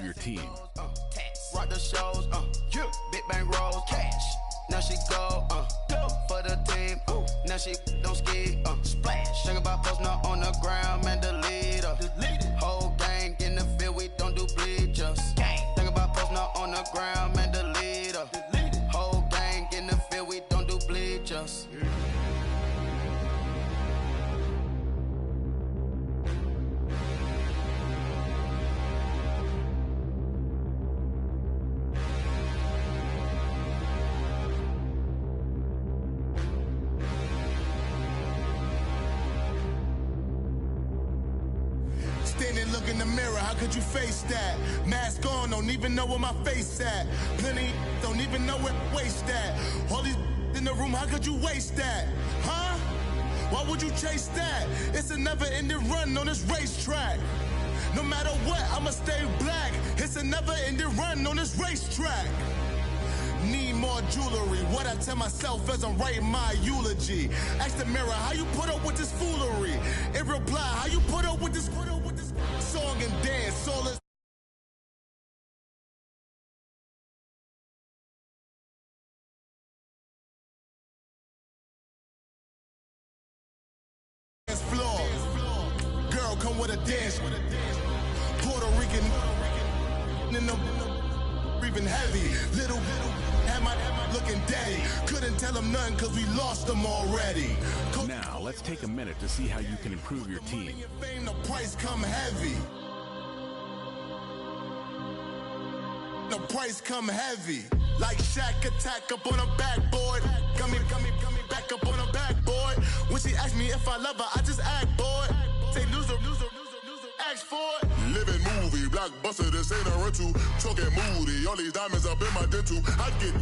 your team. Rock the shows, big bang rolls, cash. Now she go for the team. Now she don't ski, splash. Think about posting up on the ground, man, delete her. Whole gang in the field, we don't do bleachers. Think about posting up on the ground, man, delete her. Whole gang in the field, we don't do bleachers. Standing, look in the mirror, how could you face that? Mask on, don't even know where my face at. Plenty, don't even know where waste at. All these in the room, how could you waste that? Huh? Why would you chase that? It's a never-ending run on this racetrack. No matter what, I'ma stay black. It's a never-ending run on this racetrack. Need more jewelry, what I tell myself as I'm writing my eulogy. Ask the mirror, how you put up with this foolery? It reply, how you put up with this song and dance, all this floor. Girl, come with a dance. Puerto Rican in the breathing heavy. Little had my looking daddy. Couldn't tell him nothing cause we lost him already. Now, let's take a minute to see how you can improve your team. The price come heavy. The price come heavy. Like Shaq attack up on a backboard. Got me back up on a backboard. When she asked me if I love her, I just act bored. Say loser, ask for it. Living movie, blockbuster, this ain't a rental. Talking moody, all these diamonds up in my dental. I get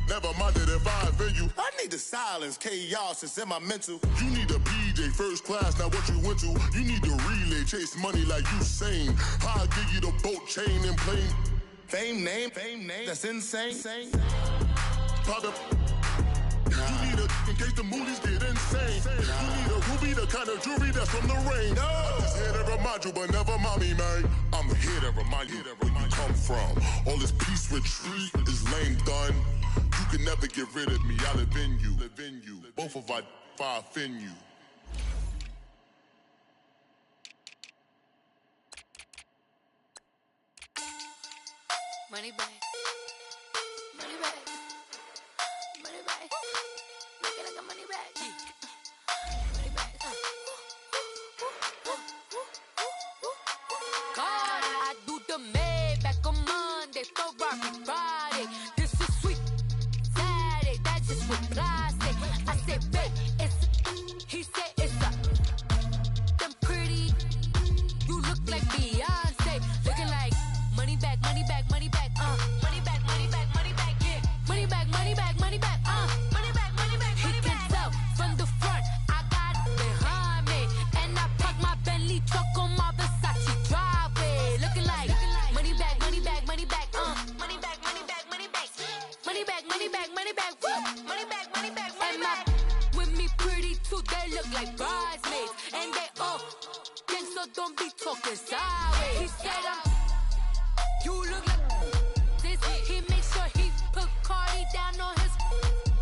never minded if I offend you. I need the silence, chaos is in my mental. You need a PJ first class, not what you went to. You need to relay, chase money like you sane. I'll give you the boat chain and plane. Fame name, that's insane. Private. You need a in case the movies get insane. You need a ruby, the kind of jewelry that's from the rain. No. I'm just here to remind you, but never mommy, man. I'm here to remind you where you come from. All this peace retreat is lame done. You can never get rid of me. I live in you. Both of our fire offend you. Money back. Money back. Money back. Look at I got money back. Money back. God, I do the Maybach on Monday, Ferrari Friday. This is sweet Saturday, that's just with plastic. I said, babe, he said it's a them pretty. You look like Beyonce, looking like money back, money back, money back, money back, money back, money back, yeah, money back, money back, money back, money back, money back. He can tell from the front, I got it behind me, and I park my Bentley truck on my Versace driveway, looking like money back, money back, money back, money back, money back, money back, money back, money back, money back, money back, money back, money back. With me pretty too, they look like bridesmaids, and they all gang, so don't be talking sideways. He said you look like this. He makes sure he put Cardi down on his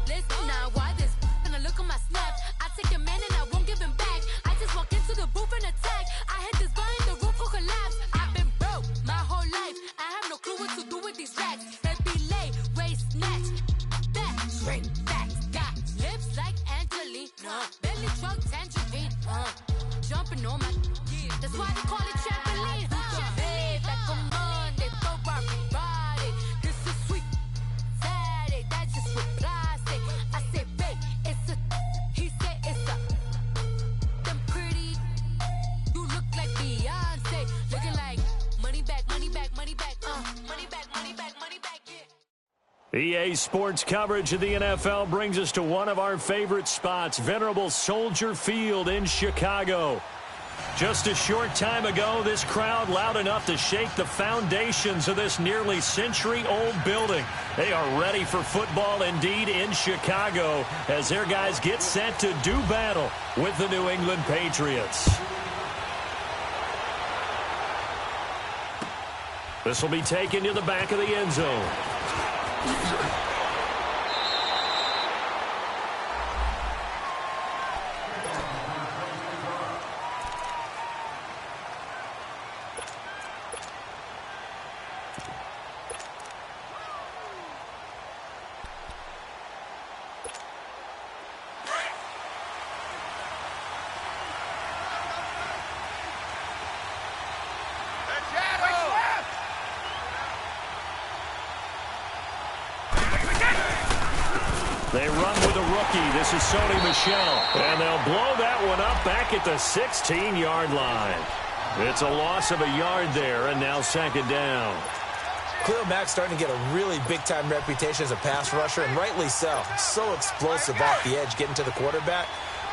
list. Now why this? And I look at my snap. I take a man and I won't give him back. I just walk into the booth and attack. I hit this guy in the roof will collapse. I've been broke my whole life. I have no clue what to do with these racks. They be late, waist snatch, back, straight back. Got lips like Angelina, belly truck tangerine. Jumping on my, that's why they call it trampoline. Back on Monday, Ferrari Friday. This is sweet Saturday, that's just with plastic. I said, babe, it's a, he said it's a, them pretty. You look like Beyonce, looking like money back, money back, money back, money back, money back, money back, yeah. EA Sports coverage of the NFL brings us to one of our favorite spots, venerable Soldier Field in Chicago. Just a short time ago, this crowd loud enough to shake the foundations of this nearly century-old building. They are ready for football indeed in Chicago as their guys get set to do battle with the New England Patriots. This will be taken to the back of the end zone. They run with a rookie. This is Sony Michel. And they'll blow that one up back at the 16-yard line. It's a loss of a yard there, and now second down. Khalil Mack's starting to get a really big-time reputation as a pass rusher, and rightly so. So explosive off the edge getting to the quarterback.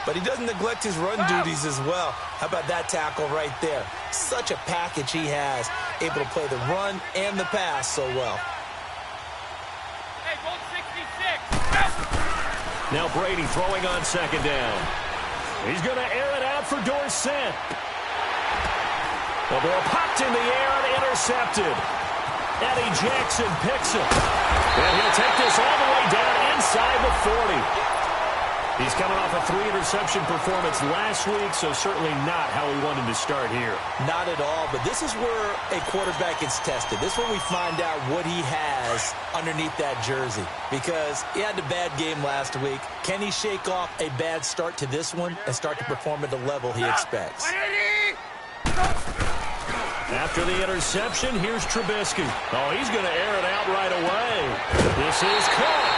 But he doesn't neglect his run duties as well. How about that tackle right there? Such a package he has, able to play the run and the pass so well. Now Brady throwing on second down. He's going to air it out for Dorsett. The ball popped in the air and intercepted. Eddie Jackson picks it. And he'll take this all the way down inside the 40. He's coming off a 3-interception performance last week, so certainly not how he wanted to start here. Not at all, but this is where a quarterback gets tested. This is where we find out what he has underneath that jersey, because he had a bad game last week. Can he shake off a bad start to this one and start to perform at the level he expects? After the interception, here's Trubisky. Oh, he's going to air it out right away. This is caught,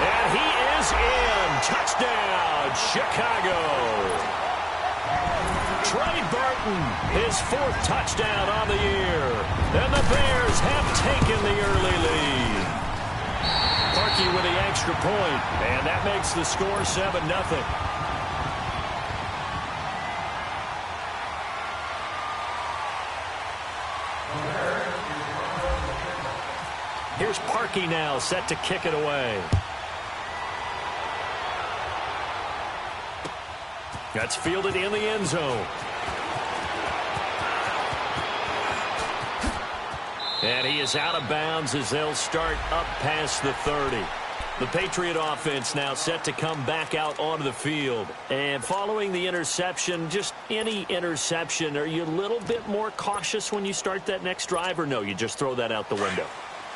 and he is in. Touchdown, Chicago. Trey Burton, his 4th touchdown on the year. And the Bears have taken the early lead. Parkey with the extra point, and that makes the score 7-0. Here's Parkey now, set to kick it away. That's fielded in the end zone. And he is out of bounds as they'll start up past the 30. The Patriot offense now set to come back out onto the field. And following the interception, just any interception, are you a little bit more cautious when you start that next drive, or no, you just throw that out the window?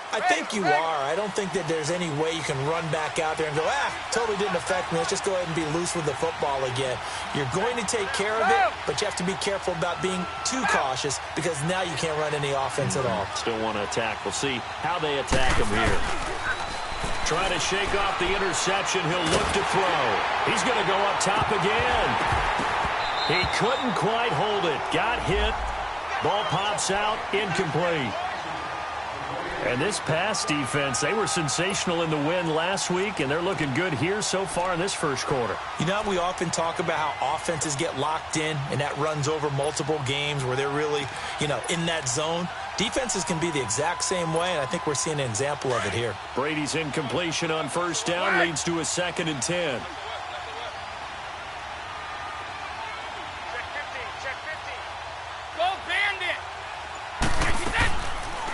I think you are. I don't think that there's any way you can run back out there and go, totally didn't affect me. Let's just go ahead and be loose with the football again. You're going to take care of it, but you have to be careful about being too cautious, because now you can't run any offense at all. Still want to attack. We'll see how they attack him here. Trying to shake off the interception. He'll look to throw. He's going to go up top again. He couldn't quite hold it. Got hit. Ball pops out. Incomplete. And this pass defense, they were sensational in the win last week, and they're looking good here so far in this first quarter. You know, we often talk about how offenses get locked in, and that runs over multiple games where they're really, in that zone. Defenses can be the exact same way, and I think we're seeing an example of it here. Brady's incompletion on first down leads to a 2nd and 10.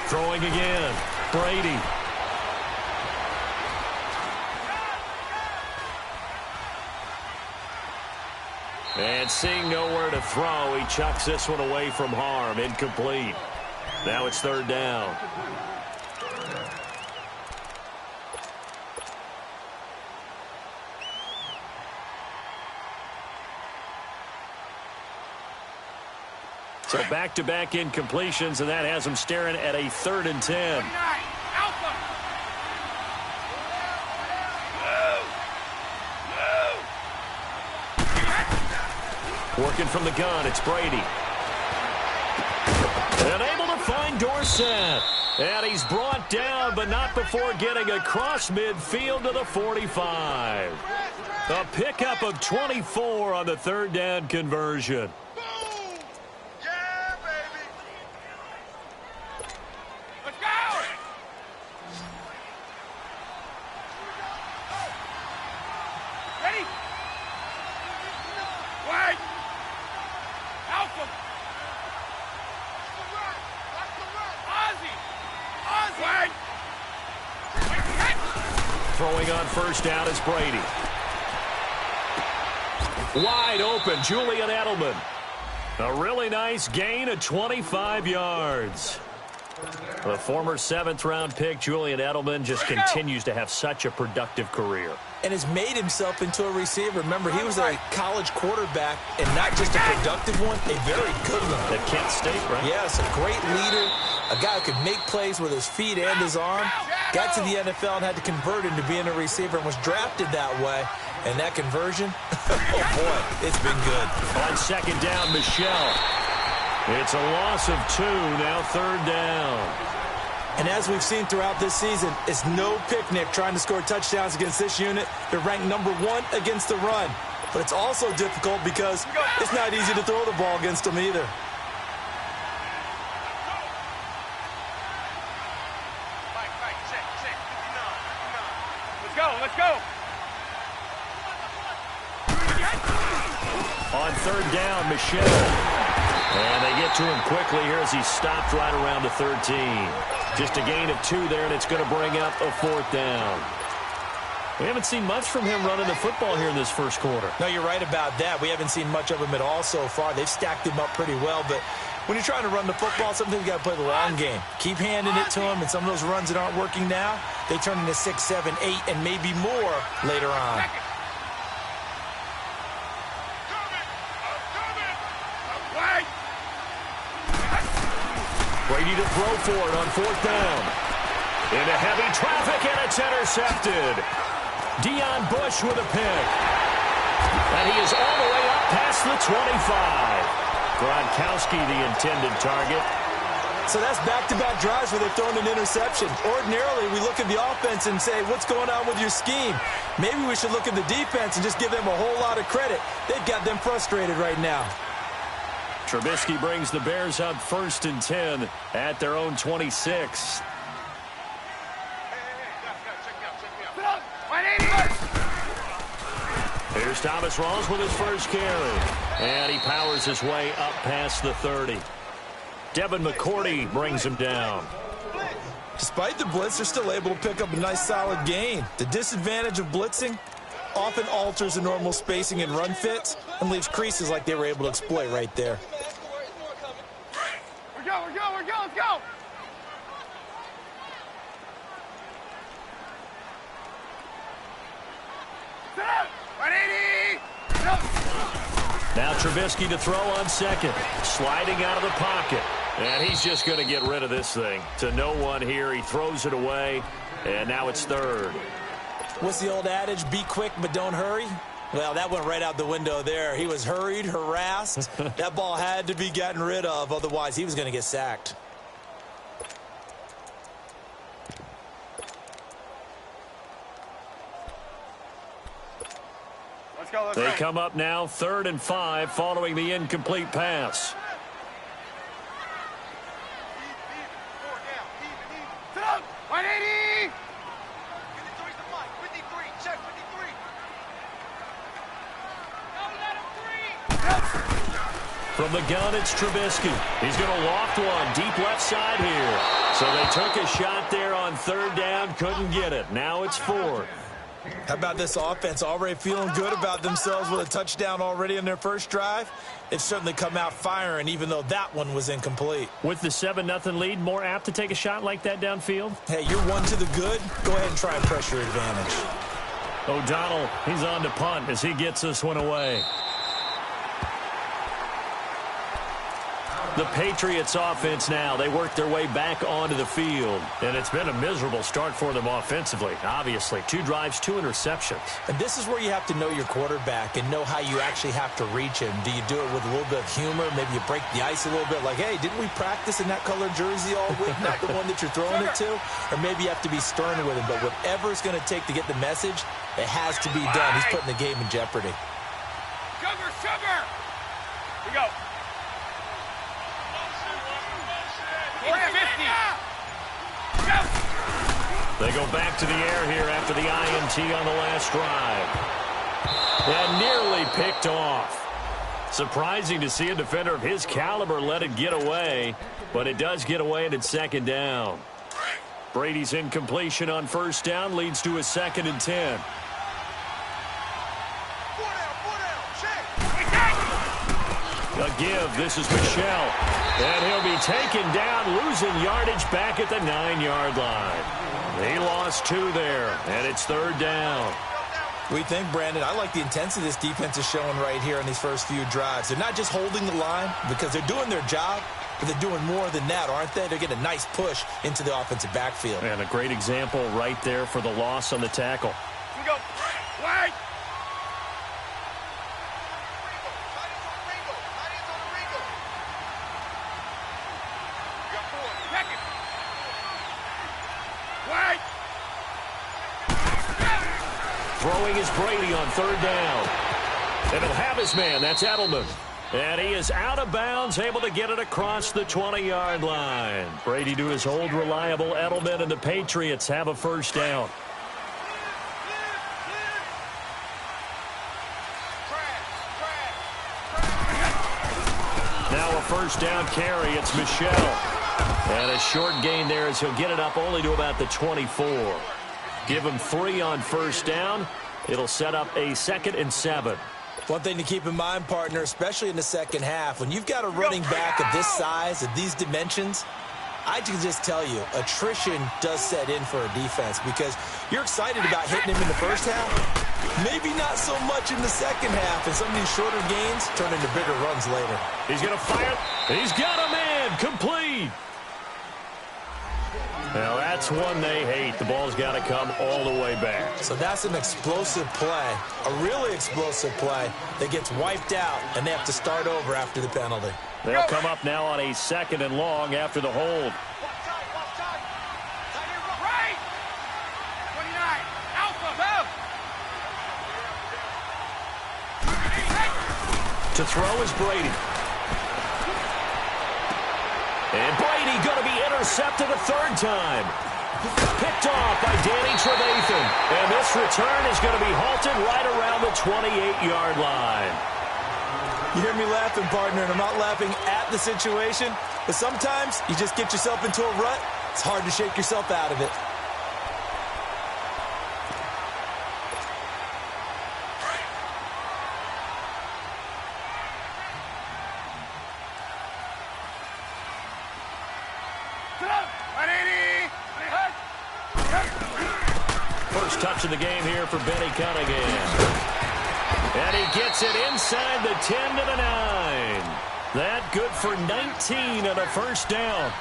Throwing again. Brady. And seeing nowhere to throw, he chucks this one away from harm. Incomplete. Now it's 3rd down. So back-to-back incompletions, and that has him staring at a 3rd and 10. Working from the gun, it's Brady. And able to find Dorsett. And he's brought down, but not before getting across midfield to the 45. A pickup of 24 on the 3rd down conversion. throwing on first down is Brady. Wide open, Julian Edelman. A really nice gain of 25 yards. The former 7th-round pick, Julian Edelman, just continues to have such a productive career. And has made himself into a receiver. Remember, he was a college quarterback, and not just a productive one, a very good one. At Kent State, right? Yes, a great leader, a guy who could make plays with his feet and his arm. Got to the NFL and had to convert into being a receiver and was drafted that way. And that conversion, oh boy, it's been good. On second down, Michel. It's a loss of 2, now 3rd down. And as we've seen throughout this season, it's no picnic trying to score touchdowns against this unit. They're ranked number 1 against the run. But it's also difficult because it's not easy to throw the ball against them either. Let's go. On 3rd down, Michel. And they get to him quickly here as he's stopped right around the 13. Just a gain of 2 there, and it's going to bring up a 4th down. We haven't seen much from him running the football here in this first quarter. No, you're right about that. We haven't seen much of him at all so far. They've stacked him up pretty well, but when you're trying to run the football, sometimes you got to play the long game. Keep handing it to him, and some of those runs that aren't working now, they turn into 6, 7, 8, and maybe more later on. Brady to throw for it on 4th down. Into heavy traffic, and it's intercepted. Deion Bush with a pick. And he is all the way up past the 25. Gronkowski the intended target. So that's back-to-back drives where they've thrown an interception. Ordinarily, we look at the offense and say, what's going on with your scheme? Maybe we should look at the defense and just give them a whole lot of credit. They've got them frustrated right now. Trubisky brings the Bears up 1st and 10 at their own 26. Here's Thomas Rawls with his first carry. And he powers his way up past the 30. Devin McCourty brings him down. Despite the blitz, they're still able to pick up a nice solid gain. The disadvantage of blitzing often alters the normal spacing and run fits and leaves creases like they were able to exploit right there. We're go, let's go. Set up, 180. Now Trubisky to throw on 2nd. Sliding out of the pocket. And he's just going to get rid of this thing. To no one here. He throws it away. And now it's 3rd. What's the old adage? Be quick, but don't hurry. Well, that went right out the window there. He was hurried, harassed. That ball had to be gotten rid of. Otherwise, he was going to get sacked. Let's go. They come up now 3rd and 5 following the incomplete pass. Set up, 180. From the gun, it's Trubisky. He's going to loft one deep left side here. So they took a shot there on 3rd down, couldn't get it. Now it's 4th. How about this offense already feeling good about themselves with a touchdown already in their first drive? They've certainly come out firing, even though that one was incomplete. With the 7-0 lead, more apt to take a shot like that downfield? Hey, you're one to the good. Go ahead and try a pressure advantage. O'Donnell, he's on to punt as he gets this one away. The Patriots offense now, they work their way back onto the field. And it's been a miserable start for them offensively. Obviously, 2 drives, 2 interceptions. And this is where you have to know your quarterback and know how you actually have to reach him. Do you do it with a little bit of humor? Maybe you break the ice a little bit like, hey, didn't we practice in that color jersey all week? Not the one that you're throwing it to? Or maybe you have to be stern with him. But whatever it's going to take to get the message, it has to be done. He's putting the game in jeopardy. Sugar. We go. 450. They go back to the air here after the INT on the last drive. And nearly picked off. Surprising to see a defender of his caliber let it get away, but it does get away and it's 2nd down. Brady's incompletion on first down leads to a 2nd and 10. A give. This is Michelle. And he'll be taken down, losing yardage back at the 9-yard line. He lost 2 there, and it's 3rd down. We think, Brandon, I like the intensity this defense is showing right here in these first few drives. They're not just holding the line because they're doing their job, but they're doing more than that, aren't they? They're getting a nice push into the offensive backfield. And a great example right there for the loss on the tackle. We go. Wait. Throwing is Brady on 3rd down. And he'll have his man. That's Edelman. And he is out of bounds, able to get it across the 20-yard line. Brady to his old reliable Edelman, and the Patriots have a first down. Now a first down carry. It's Michelle. And a short gain there as he'll get it up only to about the 24. Give him 3 on first down. It'll set up a 2nd and 7. One thing to keep in mind, partner, especially in the second half, when you've got a running back of this size, of these dimensions, I can just tell you, attrition does set in for a defense because you're excited about hitting him in the first half. Maybe not so much in the second half, and some of these shorter gains turn into bigger runs later. He's going to fire. He's got a man. Complete. Now, that's one they hate. The ball's got to come all the way back. So that's an explosive play, a really explosive play that gets wiped out, and they have to start over after the penalty. They'll come up now on a 2nd and long after the hold. Right. 29. Alpha. Go. To throw is Brady. And Brady going to be intercepted a 3rd time. Picked off by Danny Trevathan. And this return is going to be halted right around the 28-yard line. You hear me laughing, partner, and I'm not laughing at the situation, but sometimes you just get yourself into a rut. It's hard to shake yourself out of it. First touch of the game here for Benny Cunningham. And he gets it inside the 10 to the 9. That good for 19 and a first down.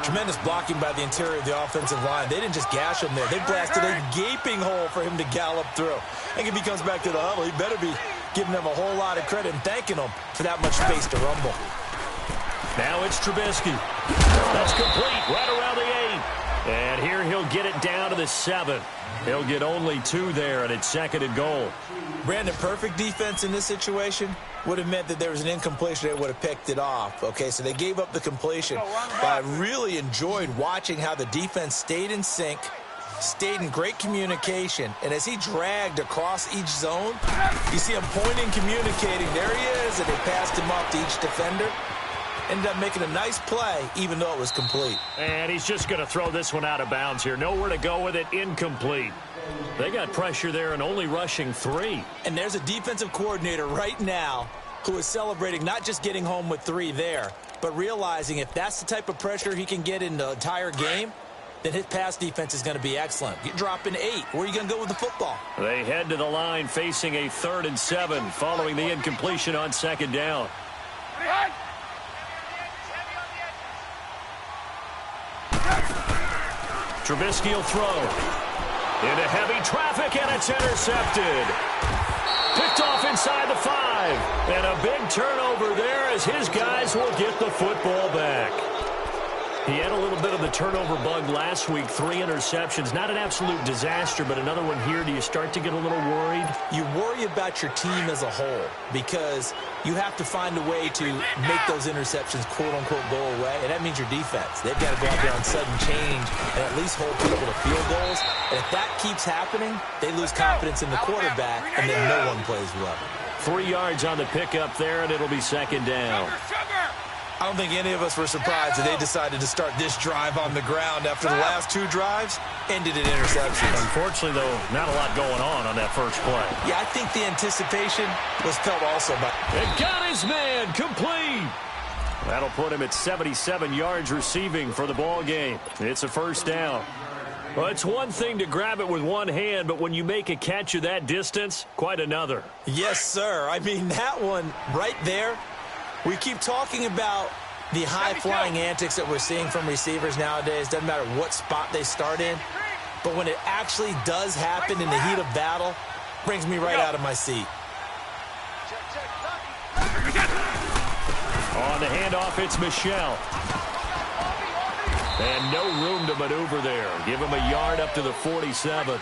Tremendous blocking by the interior of the offensive line. They didn't just gash him there. They blasted a gaping hole for him to gallop through. And if he comes back to the huddle, he better be giving them a whole lot of credit and thanking them for that much space to rumble. Now it's Trubisky. That's complete right around the 8. And here he'll get it down to the 7. He'll get only 2 there, and it's 2nd and goal. Brandon, perfect defense in this situation would have meant that there was an incompletion. They would have picked it off. Okay, so they gave up the completion. But I really enjoyed watching how the defense stayed in sync, stayed in great communication, and as he dragged across each zone, you see him pointing, communicating. There he is, and they passed him off to each defender. Ended up making a nice play, even though it was complete. And he's just going to throw this one out of bounds here. Nowhere to go with it, incomplete. They got pressure there and only rushing 3. And there's a defensive coordinator right now who is celebrating not just getting home with 3 there, but realizing if that's the type of pressure he can get in the entire game, then his pass defense is going to be excellent. You're dropping 8. Where are you going to go with the football? They head to the line facing a 3rd and 7 following the incompletion on 2nd down. Trubisky will throw. Into heavy traffic, and it's intercepted. Picked off inside the 5. And a big turnover there as his guys will get the football back. He had a little bit of the turnover bug last week. 3 interceptions. Not an absolute disaster, but another one here. Do you start to get a little worried? You worry about your team as a whole because you have to find a way to make those interceptions, quote-unquote, go away, and that means your defense. They've got to go out there on sudden change and at least hold people to field goals. And if that keeps happening, they lose confidence in the quarterback, and then no one plays well. 3 yards on the pickup there, and it'll be 2nd down. I don't think any of us were surprised that they decided to start this drive on the ground after the last 2 drives ended in interceptions. Unfortunately, though, not a lot going on that first play. Yeah, I think the anticipation was felt also by... And got his man complete. That'll put him at 77 yards receiving for the ball game. It's a first down. Well, it's one thing to grab it with one hand, but when you make a catch of that distance, quite another. Yes, sir. I mean, that one right there, we keep talking about the high-flying antics that we're seeing from receivers nowadays. Doesn't matter what spot they start in. But when it actually does happen in the heat of battle, brings me right out of my seat. On the handoff, it's Michelle. And no room to maneuver there. Give him a yard up to the 47.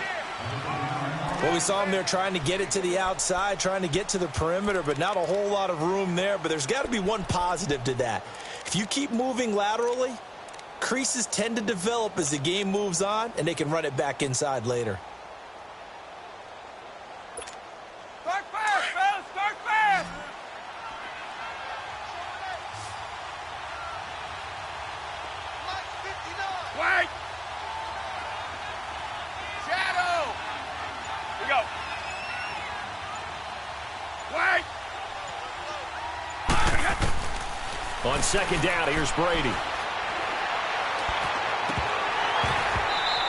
Well, we saw him there trying to get it to the outside, trying to get to the perimeter, but not a whole lot of room there. But there's got to be one positive to that. If you keep moving laterally, creases tend to develop as the game moves on, and they can run it back inside later. Start fast, fellas! Start fast! Wait! Shadow! We go. Wait! On second down, here's Brady.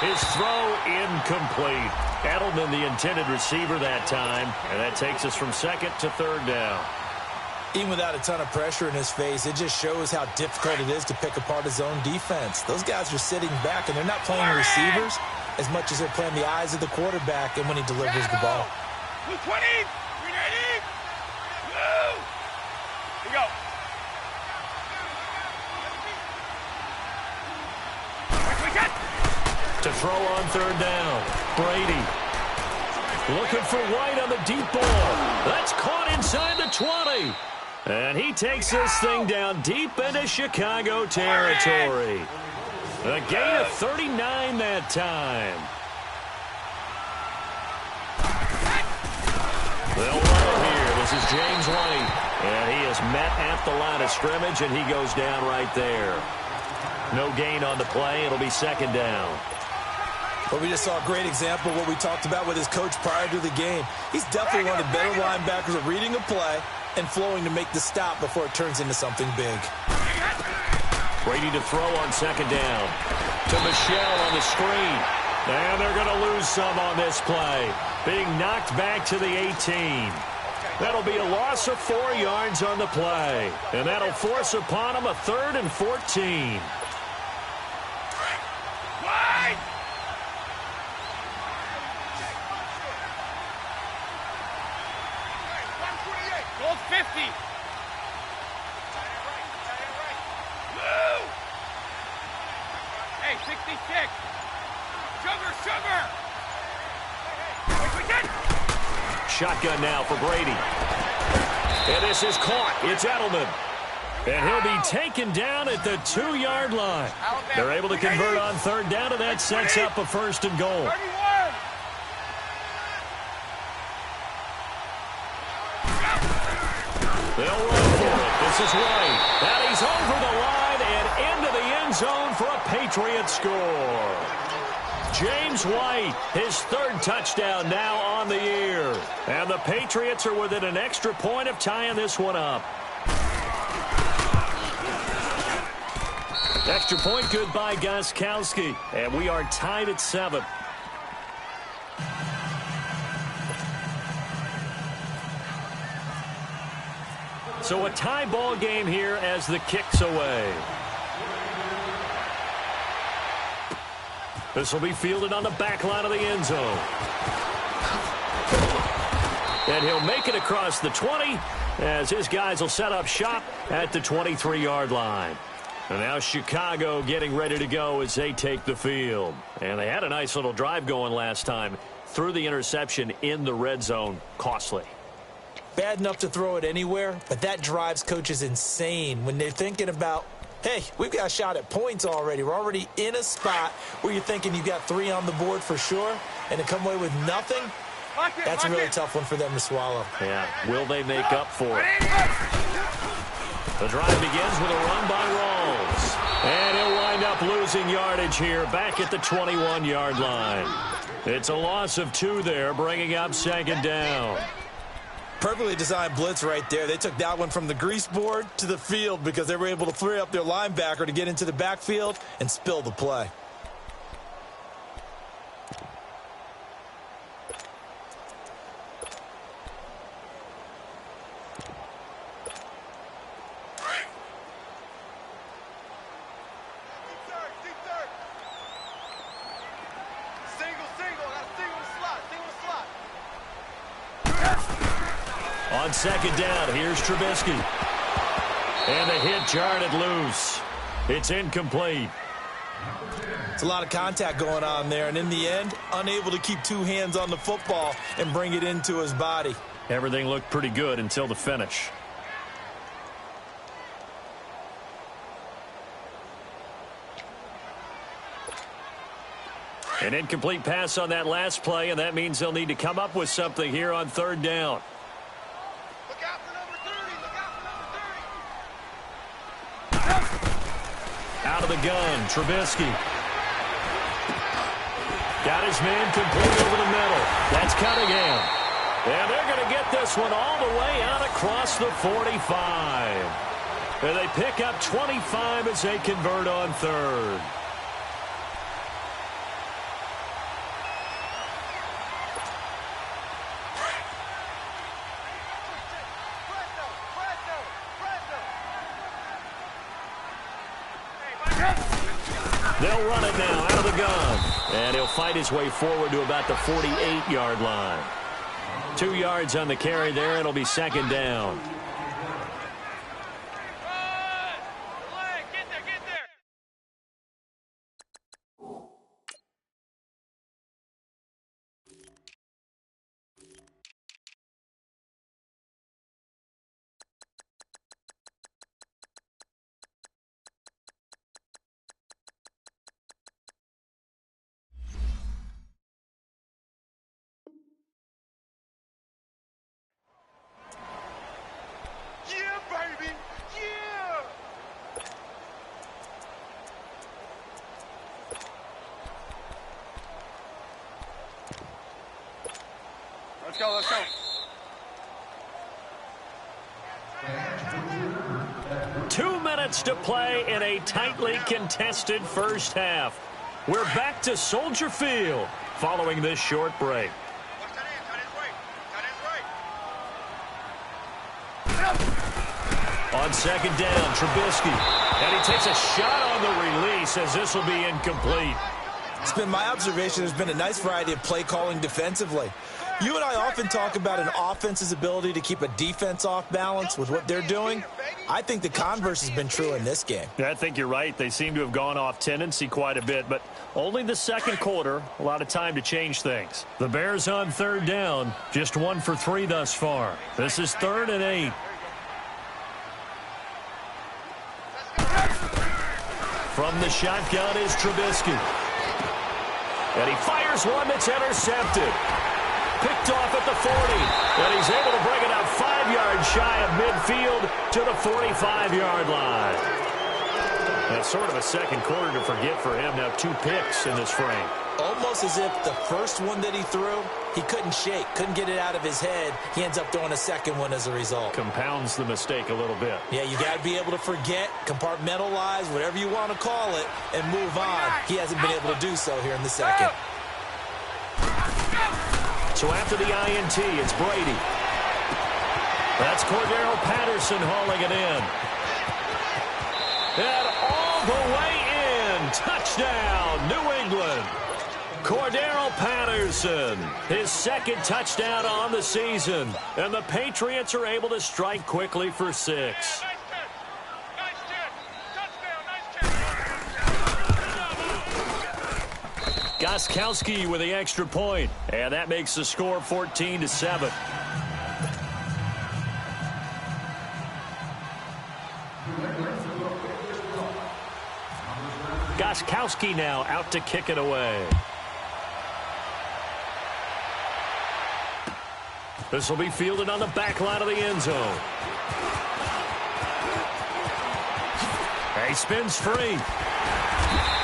His throw incomplete. Edelman, the intended receiver that time, and that takes us from second to third down. Even without a ton of pressure in his face, it just shows how difficult it is to pick apart his own defense. Those guys are sitting back, and they're not playing receivers as much as they're playing the eyes of the quarterback and when he delivers the ball. 220! 390! Woo! We go. To throw on third down, Brady. Looking for White on the deep ball. That's caught inside the 20. And he takes this thing down deep into Chicago territory. A gain of 39 that time. They'll run here. This is James White. And he is met at the line of scrimmage, and he goes down right there. No gain on the play. It'll be second down. But we just saw a great example of what we talked about with his coach prior to the game. He's definitely one of the better linebackers at reading a play and flowing to make the stop before it turns into something big. Brady to throw on second down. To Michelle on the screen. And they're going to lose some on this play. Being knocked back to the 18. That'll be a loss of 4 yards on the play. And that'll force upon him a 3rd and 14. Gold 50. Woo! Hey, 66. Sugar! Shotgun now for Brady. And this is caught. It's Edelman. And he'll be taken down at the 2-yard line. They're able to convert on third down, and that sets up a 1st and goal. 31. They'll run for it. This is White. And he's over the line and into the end zone for a Patriot score. James White, his 3rd touchdown now on the year. And the Patriots are within an extra point of tying this one up. Extra point good by Gostkowski. And we are tied at 7. So a tie ball game here as the kick's away. This will be fielded on the back line of the end zone. And he'll make it across the 20 as his guys will set up shop at the 23-yard line. And now Chicago getting ready to go as they take the field. And they had a nice little drive going last time. Threw the interception in the red zone. Costly. Bad enough to throw it anywhere, but that drives coaches insane when they're thinking about, hey, we've got a shot at points already. We're already in a spot where you're thinking you've got 3 on the board for sure, and to come away with nothing, that's a really tough one for them to swallow. Yeah, will they make up for it? The drive begins with a run by Rawls. And he'll wind up losing yardage here back at the 21-yard line. It's a loss of 2 there, bringing up second down. Perfectly designed blitz right there. They took that one from the grease board to the field because they were able to free up their linebacker to get into the backfield and spill the play. On second down, here's Trubisky. And the hit jarred it loose. It's incomplete. It's a lot of contact going on there, and in the end, unable to keep 2 hands on the football and bring it into his body. Everything looked pretty good until the finish. An incomplete pass on that last play, and that means they'll need to come up with something here on third down. Look out for number 30. Look out for number 30. Out of the gun, Trubisky. Got his man complete over the middle. That's Cunningham. And they're going to get this one all the way out across the 45. And they pick up 25 as they convert on third. They'll run it now out of the gun. And he'll fight his way forward to about the 48-yard line. 2 yards on the carry there. It'll be second down. Get there. Yeah, baby. Yeah. Let's go. 2 minutes to play in a tightly contested first half. We're back to Soldier Field following this short break. Watch that end. Tight ends right. On second down, Trubisky. And he takes a shot on the release as this will be incomplete. It's been my observation there's been a nice variety of play calling defensively. You and I often talk about an offense's ability to keep a defense off balance with what they're doing. I think the converse has been true in this game. Yeah, I think you're right. They seem to have gone off tendency quite a bit, but only the second quarter, a lot of time to change things. The Bears on third down, just 1 for 3 thus far. This is 3rd and 8. From the shotgun is Trubisky. And he fires one that's intercepted. Picked off at the 40. And he's able to bring it up 5 yards shy of midfield to the 45-yard line. That's sort of a second quarter to forget for him. Now 2 picks in this frame. Almost as if the first one that he threw, he couldn't shake, couldn't get it out of his head. He ends up throwing a second one as a result. Compounds the mistake a little bit. Yeah, you got to be able to forget, compartmentalize, whatever you want to call it, and move on. He hasn't been able to do so here in the second. So after the INT, it's Brady. That's Cordero Patterson hauling it in. And all the way in. Touchdown, New England. Cordero Patterson, his second touchdown on the season. And the Patriots are able to strike quickly for 6. Gostkowski with the extra point, and that makes the score 14-7. Gostkowski now out to kick it away. This will be fielded on the back line of the end zone. He spins free.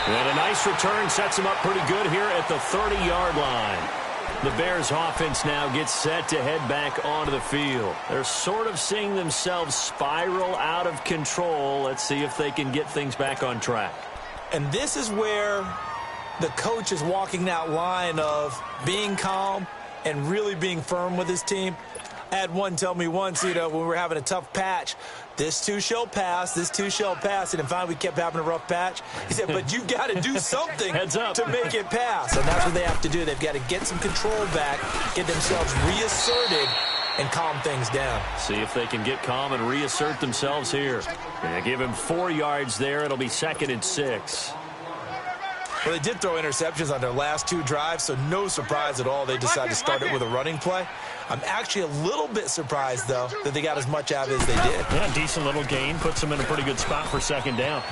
And a nice return sets him up pretty good here at the 30-yard line. The Bears offense now gets set to head back onto the field. They're sort of seeing themselves spiral out of control. Let's see if they can get things back on track. And this is where the coach is walking that line of being calm and really being firm with his team. I had one tell me once, when we were having a tough patch, this too shall pass, this too shall pass. And finally we kept having a rough patch. He said, but you've got to do something to make it pass. And that's what they have to do. They've got to get some control back, get themselves reasserted, and calm things down. See if they can get calm and reassert themselves here. And give him 4 yards there. It'll be 2nd and 6. Well, they did throw interceptions on their last 2 drives, so no surprise at all they decided to start it with a running play. I'm actually a little bit surprised, though, that they got as much out of it as they did. Yeah, decent little gain. Puts them in a pretty good spot for 2nd down.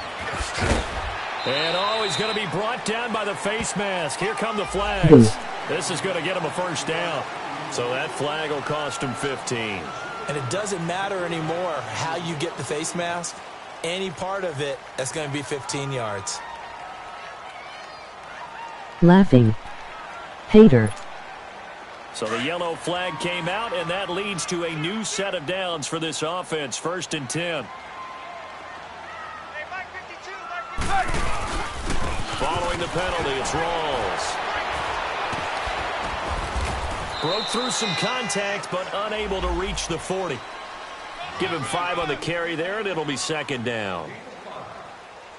And, he's going to be brought down by the face mask. Here come the flags. This is going to get him a 1st down. So that flag will cost him 15. And it doesn't matter anymore how you get the face mask. Any part of it, that's going to be 15 yards. Laughing. Hater. So the yellow flag came out, and that leads to a new set of downs for this offense. 1st and 10. Following the penalty, it's Rawls. Broke through some contact, but unable to reach the 40. Give him 5 on the carry there, and it'll be 2nd down.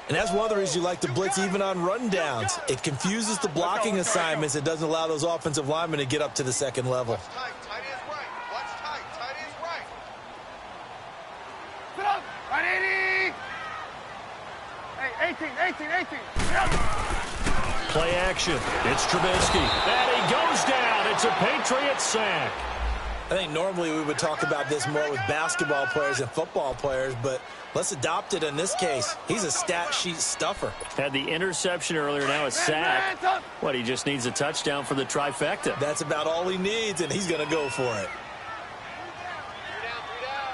And that's one of the reasons you like to blitz even on rundowns. It confuses the blocking assignments. It doesn't allow those offensive linemen to get up to the 2nd level. Tight is right. Watch tight. Tight is right. Sit up. Right 80. Hey, 18. Play action. It's Trubisky. And he goes down. It's a Patriots sack. I think normally we would talk about this more with basketball players and football players, but let's adopt it in this case. He's a stat sheet stuffer. Had the interception earlier, now a sack. What, he just needs a touchdown for the trifecta. That's about all he needs, and he's going to go for it. 3 down.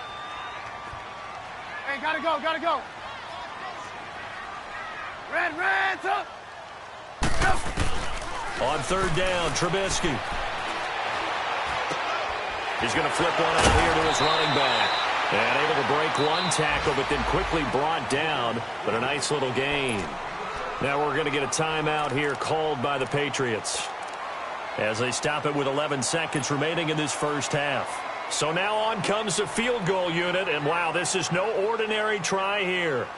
Hey, gotta go. Red, up. On 3rd down, Trubisky. He's going to flip one out here to his running back. And able to break one tackle, but then quickly brought down. But a nice little gain. Now we're going to get a timeout here called by the Patriots, as they stop it with 11 seconds remaining in this 1st half. So now on comes the field goal unit. And wow, this is no ordinary try here.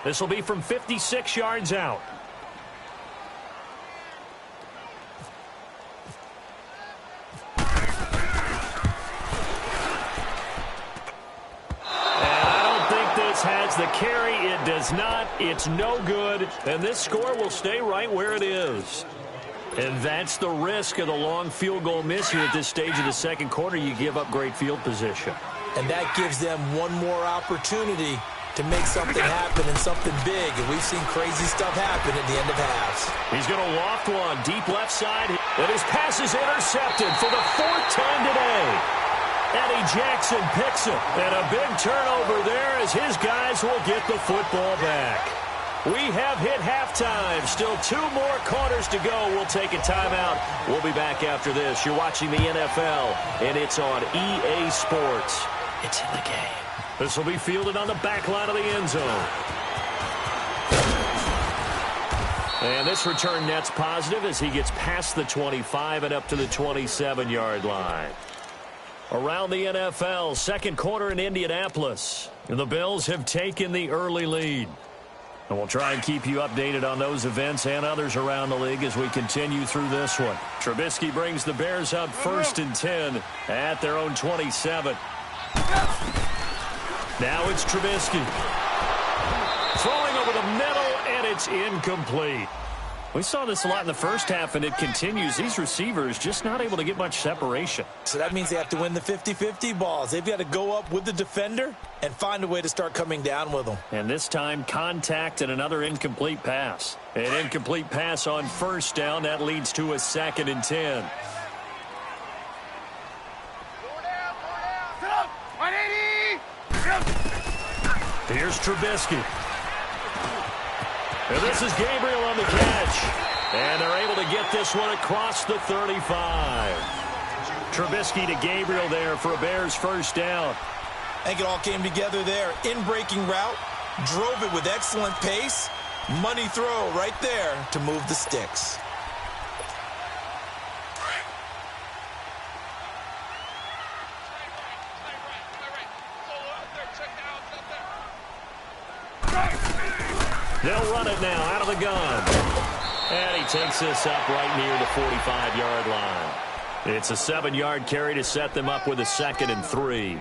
This will be from 56 yards out. Has the carry. It does not. It's no good. And this score will stay right where it is. And that's the risk of the long field goal miss here at this stage of the 2nd quarter. You give up great field position. And that gives them one more opportunity to make something happen and something big. And we've seen crazy stuff happen at the end of halves. He's going to loft one deep left side. And his pass is intercepted for the 4th time today. Eddie Jackson picks it, and a big turnover there as his guys will get the football back. We have hit halftime. Still 2 more quarters to go. We'll take a timeout. We'll be back after this. You're watching the NFL, and it's on EA Sports. It's in the game. This will be fielded on the back line of the end zone. And this return net's positive as he gets past the 25 and up to the 27-yard line. Around the NFL, 2nd quarter in Indianapolis. The Bills have taken the early lead. And we'll try and keep you updated on those events and others around the league as we continue through this one. Trubisky brings the Bears up 1st and 10 at their own 27. Now it's Trubisky. Throwing over the middle, and it's incomplete. We saw this a lot in the 1st half, and it continues. These receivers just not able to get much separation. So that means they have to win the 50-50 balls. They've got to go up with the defender and find a way to start coming down with them. And this time, contact and another incomplete pass. An incomplete pass on 1st down. That leads to a 2nd and 10. Sit up. 180. Here's Trubisky. And this is Gabriel on the catch. And they're able to get this one across the 35. Trubisky to Gabriel there for a Bears first down. I think it all came together there. In-breaking route, drove it with excellent pace. Money throw right there to move the sticks. They'll run it now out of the gun. And he takes this up right near the 45-yard line. It's a 7-yard carry to set them up with a 2nd and 3.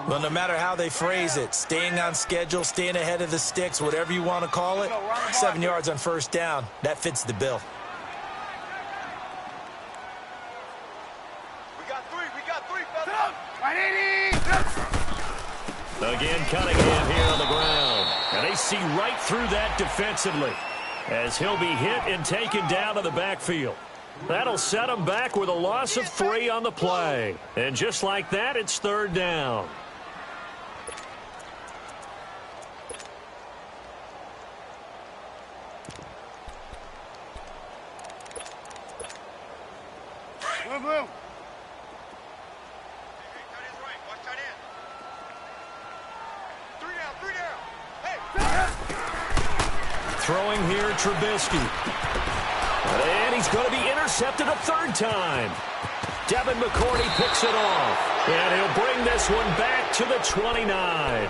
Well, no matter how they phrase it, staying on schedule, staying ahead of the sticks, whatever you want to call it, 7 yards on first down, that fits the bill. We got three, fellas. 180. Again, Cunningham here on the ground. And they see right through that defensively as he'll be hit and taken down to the backfield. That'll set him back with a loss of 3 on the play. And just like that, it's 3rd down. Blue. Throwing here, Trubisky. And he's going to be intercepted a 3rd time. Devin McCourty picks it off. And he'll bring this one back to the 29.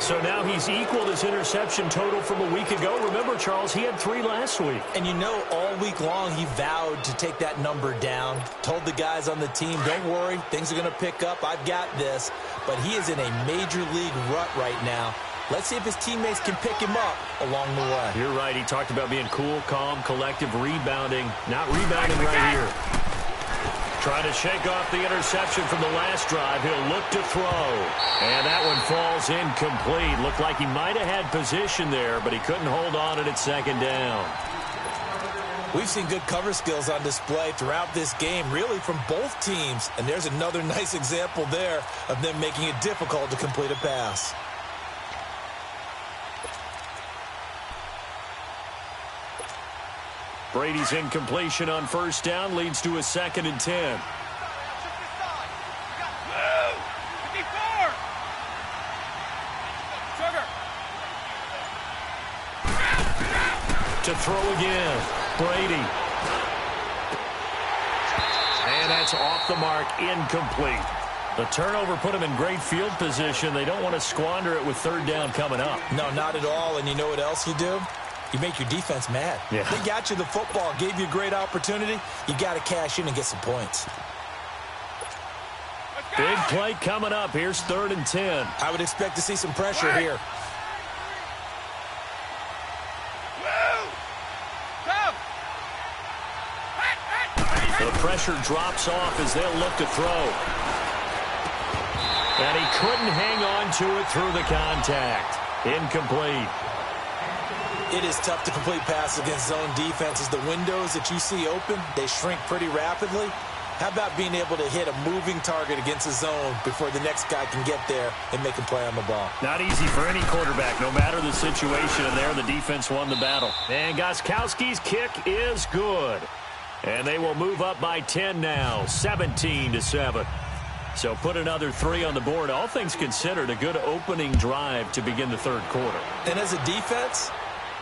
So now he's equaled his interception total from a week ago. Remember, Charles, he had 3 last week. And you know, all week long he vowed to take that number down. Told the guys on the team, don't worry, things are going to pick up. I've got this. But he is in a major league rut right now. Let's see if his teammates can pick him up along the way. You're right. He talked about being cool, calm, collective, rebounding. Not rebounding right here. Trying to shake off the interception from the last drive. He'll look to throw. And that one falls incomplete. Looked like he might have had position there, but he couldn't hold on at 2nd down. We've seen good cover skills on display throughout this game, really from both teams. And there's another nice example there of them making it difficult to complete a pass. Brady's incompletion on first down leads to a 2nd and 10. To throw again, Brady. And that's off the mark, incomplete. The turnover put him in great field position. They don't want to squander it with 3rd down coming up. No, not at all. And you know what else you do? You make your defense mad. Yeah. They got you the football, gave you a great opportunity. You got to cash in and get some points. Big play coming up. Here's 3rd and 10. I would expect to see some pressure here. The pressure drops off as they'll look to throw. And he couldn't hang on to it through the contact. Incomplete. It is tough to complete passes against zone defenses. The windows that you see open, they shrink pretty rapidly. How about being able to hit a moving target against a zone before the next guy can get there and make a play on the ball? Not easy for any quarterback, no matter the situation. And there, the defense won the battle. And Gostkowski's kick is good. And they will move up by 10 now, 17-7. So put another 3 on the board. All things considered, a good opening drive to begin the 3rd quarter. And as a defense,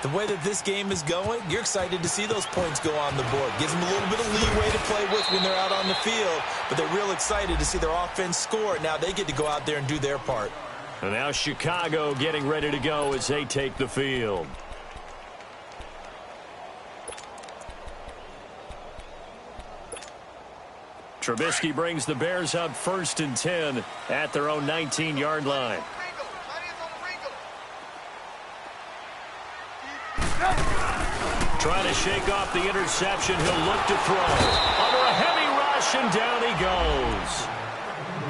the way that this game is going, you're excited to see those points go on the board. Gives them a little bit of leeway to play with when they're out on the field, but they're real excited to see their offense score. Now they get to go out there and do their part. And now Chicago getting ready to go as they take the field. Trubisky brings the Bears up 1st and 10 at their own 19-yard line. Trying to shake off the interception. He'll look to throw. Under a heavy rush, and down he goes.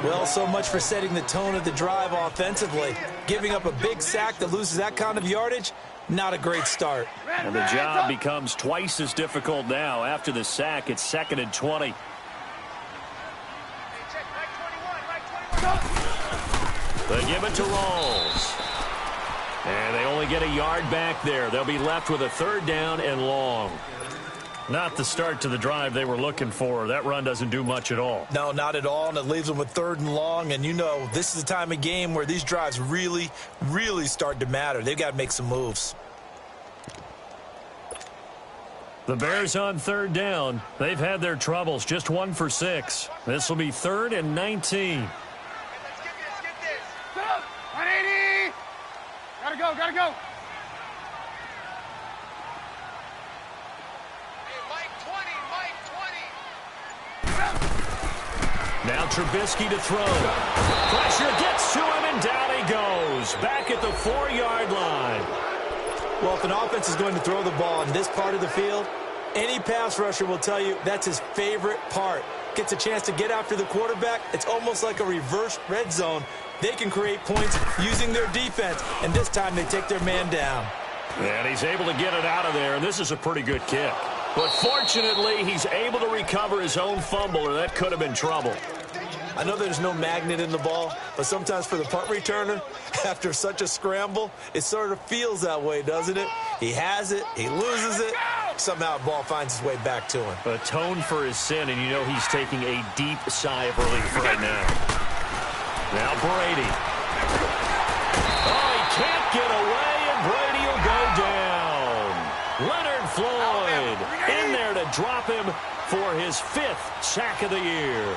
Well, so much for setting the tone of the drive offensively. Giving up a big sack that loses that kind of yardage, not a great start. And the job becomes twice as difficult now. After the sack, it's 2nd and 20. They give it to Rawls. And they only get a yard back there. They'll be left with a 3rd down and long. Not the start to the drive they were looking for. That run doesn't do much at all. No, not at all, and it leaves them with 3rd and long. And, you know, this is the time of game where these drives really, really start to matter. They've got to make some moves. The Bears on 3rd down. They've had their troubles. Just 1 for 6. This will be 3rd and 19. Let's get this. 180. Gotta go. Hey, Mike 20. Now Trubisky to throw. Pressure gets to him, and down he goes. Back at the 4-yard line. Well, if an offense is going to throw the ball in this part of the field, any pass rusher will tell you that's his favorite part. Gets a chance to get after the quarterback. It's almost like a reverse red zone. They can create points using their defense, and this time they take their man down. And he's able to get it out of there, and this is a pretty good kick. But fortunately, he's able to recover his own fumble, or that could have been trouble. I know there's no magnet in the ball, but sometimes for the punt returner, after such a scramble, it sort of feels that way, doesn't it? He has it, he loses it, somehow the ball finds its way back to him. Atone for his sin, and you know he's taking a deep sigh of relief right now. Now Brady. Oh, he can't get away, and Brady will go down. Leonard Floyd in there to drop him for his 5th sack of the year.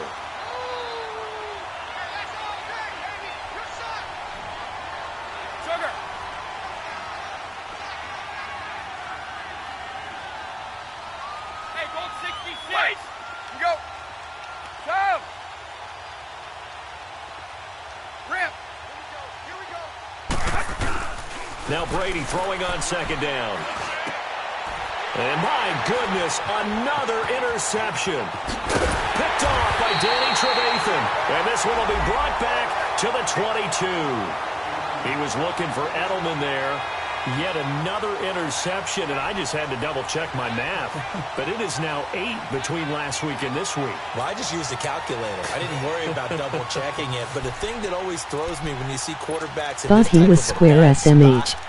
Now Brady throwing on 2nd down. And my goodness, another interception. Picked off by Danny Trevathan. And this one will be brought back to the 22. He was looking for Edelman there. Yet another interception, and I just had to double-check my math. But it is now 8 between last week and this week. Well, I just used a calculator. I didn't worry about double-checking it. But the thing that always throws me when you see quarterbacks in Thought this he type was of a square bad SMH. spot,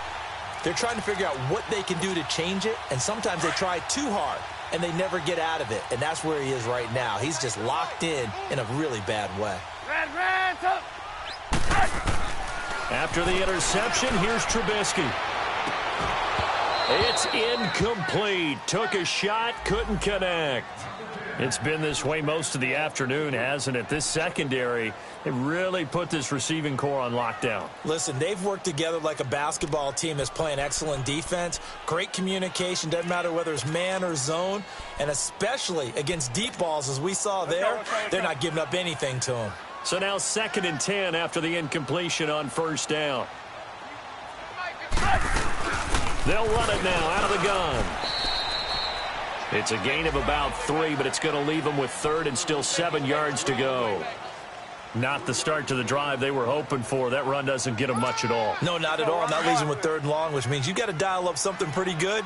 they're trying to figure out what they can do to change it, and sometimes they try too hard, and they never get out of it. And that's where he is right now. He's just locked in a really bad way. After the interception, here's Trubisky. It's incomplete. Took a shot, couldn't connect. It's been this way most of the afternoon, hasn't it? This secondary, they really put this receiving core on lockdown. Listen, they've worked together like a basketball team that's playing excellent defense. Great communication, doesn't matter whether it's man or zone. And especially against deep balls, as we saw there, they're not giving up anything to them. So now 2nd and 10 after the incompletion on 1st down. They'll run it now out of the gun. It's a gain of about 3, but it's going to leave them with 3rd and still 7 yards to go. Not the start to the drive they were hoping for. That run doesn't get them much at all. No, not at all. And that leaves them with 3rd and long, which means you've got to dial up something pretty good.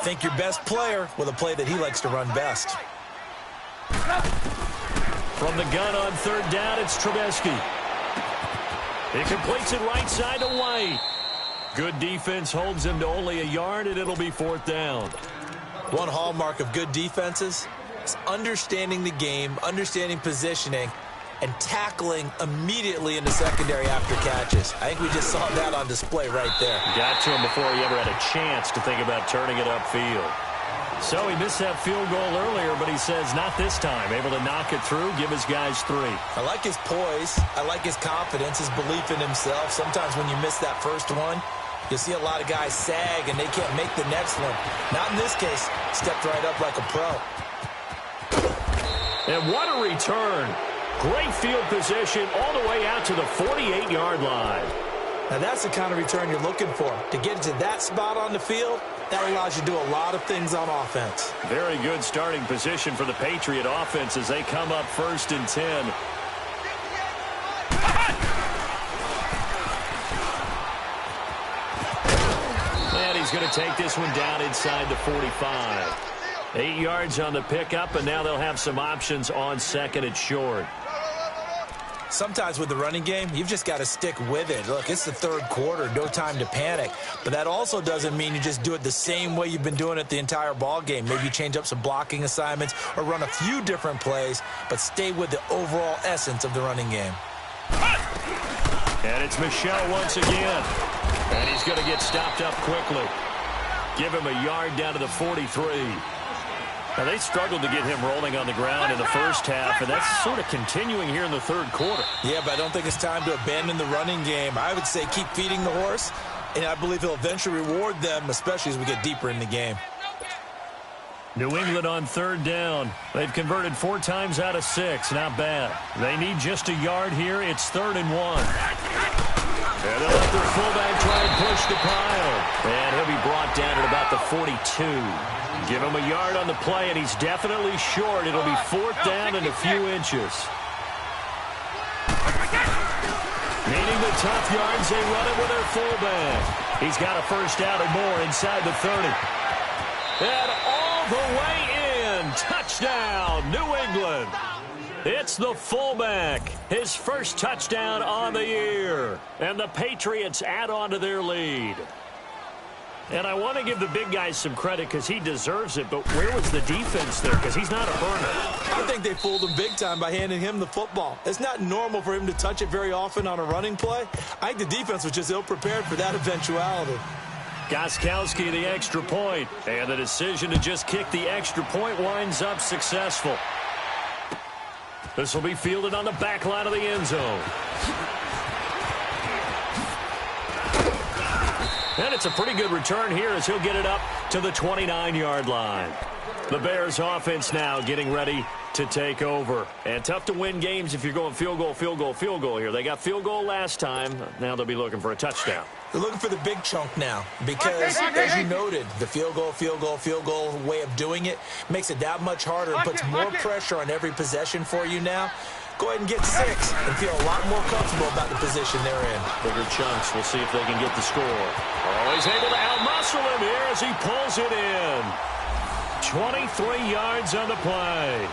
Think your best player with a play that he likes to run best. From the gun on 3rd down, it's Trubisky. He completes it right side to White. Good defense holds him to only a yard, and it'll be 4th down. One hallmark of good defenses is understanding the game, understanding positioning, and tackling immediately in the secondary after catches. I think we just saw that on display right there. Got to him before he ever had a chance to think about turning it upfield. So he missed that field goal earlier, but he says not this time. Able to knock it through, give his guys 3. I like his poise. I like his confidence, his belief in himself. Sometimes when you miss that first one, you'll see a lot of guys sag and they can't make the next one. Not in this case. Stepped right up like a pro. And what a return. Great field position all the way out to the 48-yard line. Now that's the kind of return you're looking for. To get into that spot on the field, that allows you to do a lot of things on offense. Very good starting position for the Patriot offense as they come up 1st and 10. And he's going to take this one down inside the 45. 8 yards on the pickup, and now they'll have some options on 2nd and short. Sometimes with the running game, you've just got to stick with it. Look, it's the third quarter, no time to panic. But that also doesn't mean you just do it the same way you've been doing it the entire ball game. Maybe change up some blocking assignments or run a few different plays, but stay with the overall essence of the running game. And it's Michel once again. And he's going to get stopped up quickly. Give him a yard down to the 43. Now, they struggled to get him rolling on the ground in the first half, and that's sort of continuing here in the third quarter. Yeah, but I don't think it's time to abandon the running game. I would say keep feeding the horse, and I believe he'll eventually reward them, especially as we get deeper in the game. New England on third down. They've converted 4 times out of 6. Not bad. They need just a yard here. It's 3rd and 1. And they'll let their fullback try and push the pile. And he'll be brought down at about the 42. Give him a yard on the play, and he's definitely short. It'll be 4th down and a few inches. Needing the tough yards, they run it with their fullback. He's got a first down and more inside the 30. And all the way in. Touchdown, New England. It's the fullback. His first touchdown on the year. And the Patriots add on to their lead. And I want to give the big guys some credit because he deserves it, but where was the defense there? Because he's not a burner. I think they fooled him big time by handing him the football. It's not normal for him to touch it very often on a running play. I think the defense was just ill-prepared for that eventuality. Gostkowski the extra point, and the decision to just kick the extra point winds up successful. This will be fielded on the back line of the end zone. And it's a pretty good return here as he'll get it up to the 29-yard line. The Bears offense now getting ready to take over. And tough to win games if you're going field goal, field goal, field goal here. They got field goal last time. Now they'll be looking for a touchdown. They're looking for the big chunk now because, as you noted, the field goal way of doing it makes it that much harder and puts more pressure on every possession for you now. Go ahead and get 6 and feel a lot more comfortable about the position they're in. Bigger chunks. We'll see if they can get the score. Oh, he's able to outmuscle him here as he pulls it in. 23 yards on the play.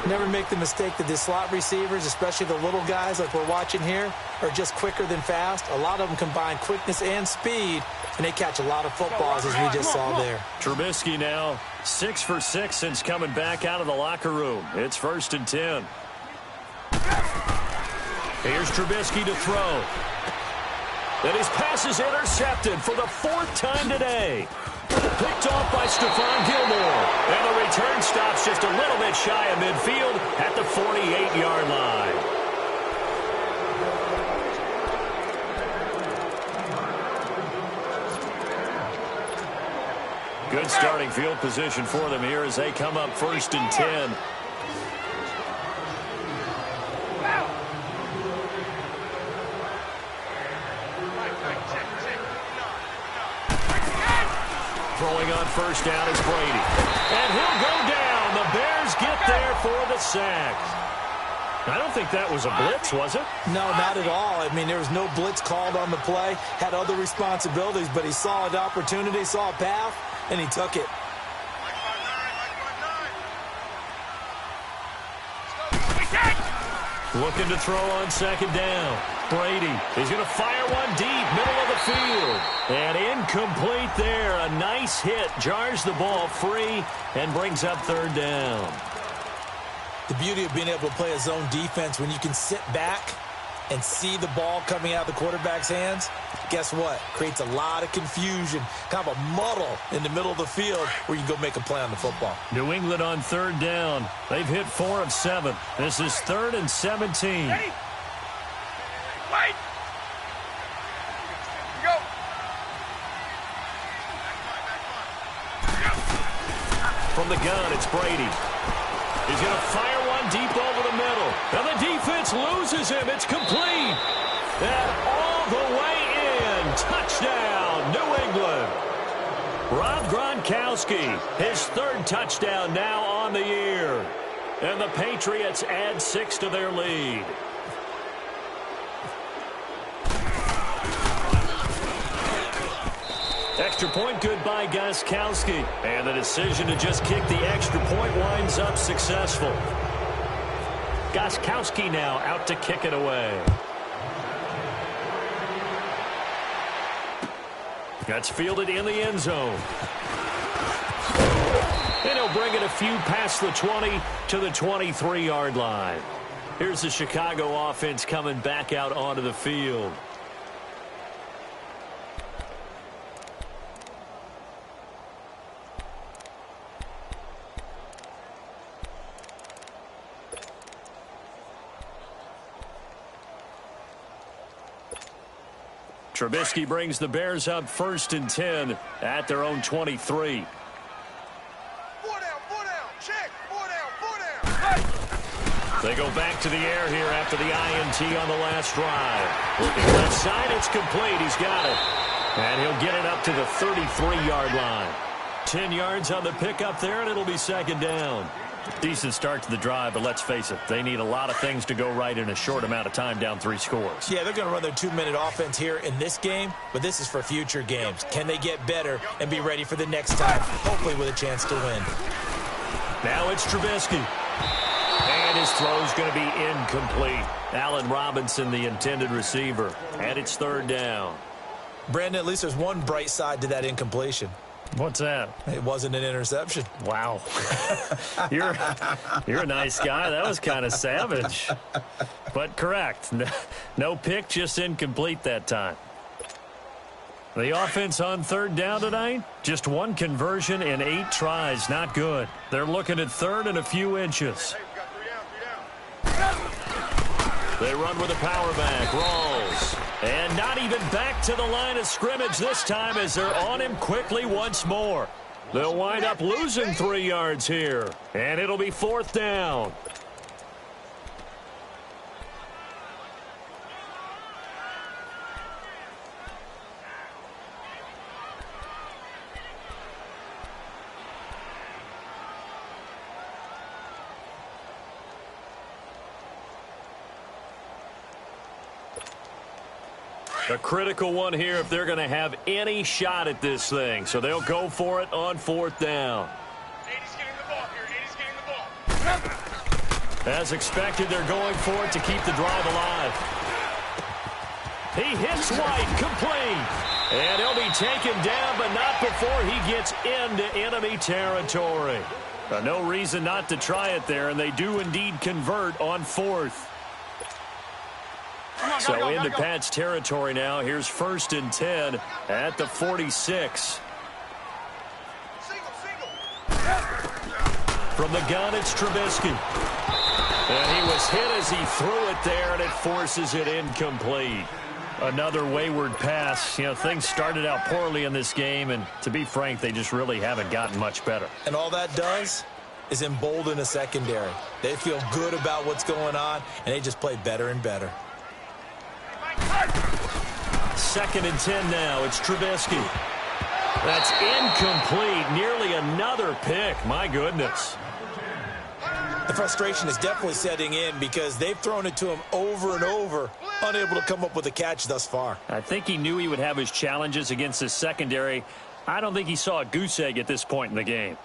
Never make the mistake that the slot receivers, especially the little guys like we're watching here, are just quicker than fast. A lot of them combine quickness and speed, and they catch a lot of footballs as we just saw there. Trubisky now 6 for 6 since coming back out of the locker room. It's 1st and 10. Here's Trubisky to throw. And his pass is intercepted for the 4th time today. Picked off by Stephon Gilmore. And the return stops just a little bit shy of midfield at the 48-yard line. Good starting field position for them here as they come up 1st and 10. Throwing on 1st down is Brady. And he'll go down. The Bears get there for the sack. I don't think that was a blitz, was it? No, not at all. I mean, there was no blitz called on the play. Had other responsibilities, but he saw an opportunity, saw a path, and he took it. Looking to throw on 2nd down. Brady is going to fire one deep, middle of the field. And incomplete there. A nice hit. Jars the ball free and brings up 3rd down. The beauty of being able to play a zone defense when you can sit back and see the ball coming out of the quarterback's hands, guess what? Creates a lot of confusion, kind of a muddle in the middle of the field where you can go make a play on the football. New England on 3rd down. They've hit 4 of 7. This is 3rd and 17. Wait. Go. From the gun, it's Brady. He's going to fire one deep over the middle. And the defense loses him. It's complete. And all the way in. Touchdown, New England. Rob Gronkowski, his 3rd touchdown now on the year. And the Patriots add 6 to their lead. Extra point good by Gostkowski. And the decision to just kick the extra point winds up successful. Gostkowski now out to kick it away. That's fielded in the end zone. And he'll bring it a few past the 20 to the 23-yard line. Here's the Chicago offense coming back out onto the field. Trubisky brings the Bears up 1st and 10 at their own 23. They go back to the air here after the INT on the last drive. Looking left side, it's complete. He's got it. And he'll get it up to the 33-yard line. 10 yards on the pickup there, and it'll be 2nd down. Decent start to the drive, but let's face it, they need a lot of things to go right in a short amount of time, down 3 scores. Yeah, they're going to run their 2-minute offense here in this game, but this is for future games. Can they get better and be ready for the next time, hopefully with a chance to win? Now it's Trubisky. And his throw's going to be incomplete. Allen Robinson, the intended receiver. And it's 3rd down. Brandon, at least there's one bright side to that incompletion. What's that? It wasn't an interception. Wow. You're a nice guy. That was kind of savage. But correct. No pick, just incomplete that time. The offense on 3rd down tonight, just 1 conversion in 8 tries. Not good. They're looking at 3rd and a few inches. They run with a power back. Rawls. And not even back to the line of scrimmage this time as they're on him quickly once more. They'll wind up losing 3 yards here. And it'll be 4th down. A critical one here if they're going to have any shot at this thing. So they'll go for it on 4th down. 80's getting the ball here. 80's getting the ball. As expected, they're going for it to keep the drive alive. He hits White, complete. And he'll be taken down, but not before he gets into enemy territory. No reason not to try it there, and they do indeed convert on 4th. So into Pat's territory now. Here's 1st and 10 at the 46. From the gun, it's Trubisky. And he was hit as he threw it there, and it forces it incomplete. Another wayward pass. You know, things started out poorly in this game, and to be frank, they just really haven't gotten much better. And all that does is embolden a secondary. They feel good about what's going on, and they just play better and better. 2nd and 10 now. It's Trubisky. That's incomplete. Nearly another pick. My goodness. The frustration is definitely setting in because they've thrown it to him over and over, unable to come up with a catch thus far. I think he knew he would have his challenges against his secondary. I don't think he saw a goose egg at this point in the game.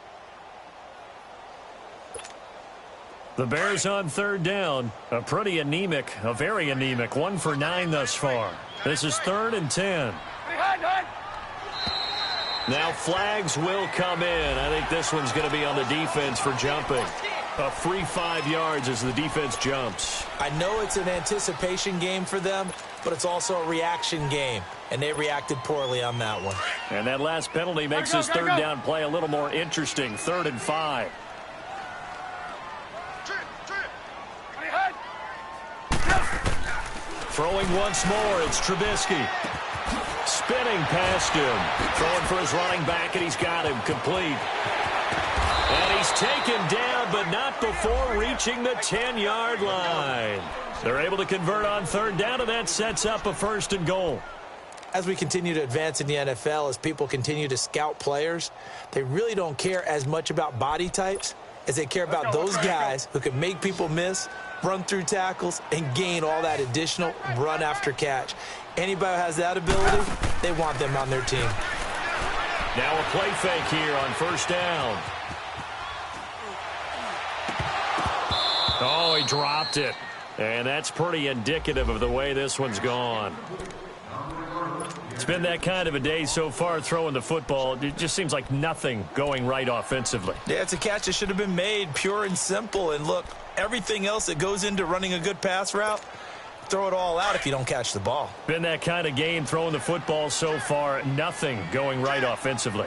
The Bears on 3rd down. A pretty anemic, a very anemic 1 for 9 thus far. This is 3rd and 10. Now flags will come in. I think this one's going to be on the defense for jumping. A free 5 yards as the defense jumps. I know it's an anticipation game for them, but it's also a reaction game, and they reacted poorly on that one. And that last penalty makes this 3rd down play a little more interesting. 3rd and 5. Throwing once more, it's Trubisky. Spinning past him. Throwing for his running back, and he's got him complete. And he's taken down, but not before reaching the 10-yard line. They're able to convert on 3rd down, and that sets up a 1st and goal. As we continue to advance in the NFL, as people continue to scout players, they really don't care as much about body types as they care about those guys who can make people miss, run through tackles, and gain all that additional run after catch. Anybody who has that ability, they want them on their team. Now a play fake here on 1st down. Oh, he dropped it. And that's pretty indicative of the way this one's gone. It's been that kind of a day so far throwing the football. It just seems like nothing going right offensively. Yeah, it's a catch that should have been made, pure and simple. And look, everything else that goes into running a good pass route, throw it all out if you don't catch the ball. Been that kind of game throwing the football so far. Nothing going right offensively.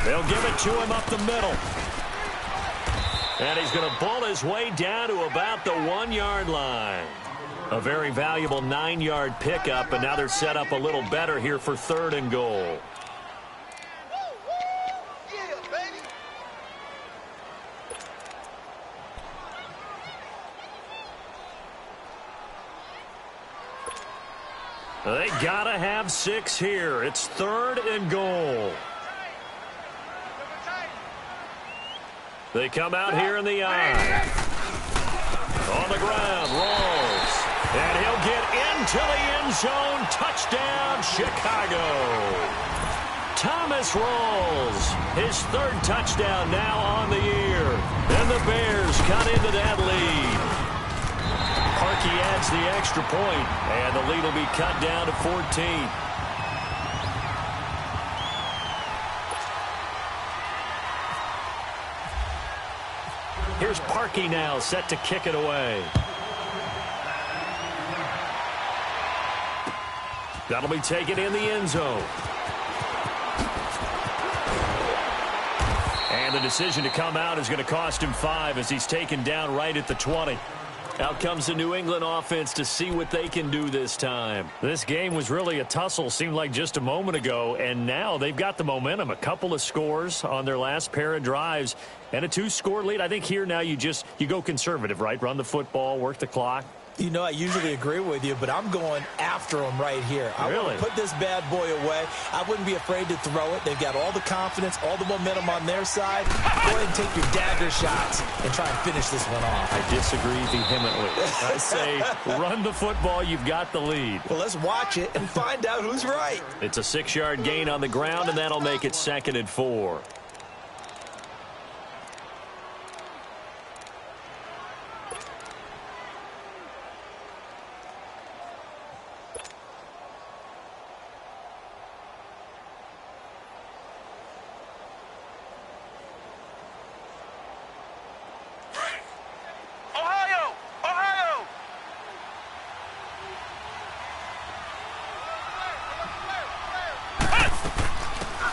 They'll give it to him up the middle. And he's going to bull his way down to about the 1-yard line. A very valuable 9-yard pickup, and now they're set up a little better here for 3rd and goal. They gotta have 6 here. It's 3rd and goal. They come out here in the eye. On the ground, rolls. And he'll get into the end zone. Touchdown, Chicago. Thomas rolls. His 3rd touchdown now on the year. And the Bears cut into that lead. Parkey adds the extra point, and the lead will be cut down to 14. Here's Parkey now, set to kick it away. That'll be taken in the end zone. And the decision to come out is going to cost him 5 as he's taken down right at the 20. Out comes the New England offense to see what they can do this time. This game was really a tussle, seemed like just a moment ago, and now they've got the momentum. A couple of scores on their last pair of drives and a 2-score lead. I think here now you go conservative, right? Run the football, work the clock. You know, I usually agree with you, but I'm going after him right here. I want to put this bad boy away. I wouldn't be afraid to throw it. They've got all the confidence, all the momentum on their side. Go ahead and take your dagger shots and try and finish this one off. I disagree vehemently. I say run the football. You've got the lead. Well, let's watch it and find out who's right. It's a 6-yard gain on the ground, and that'll make it 2nd and 4.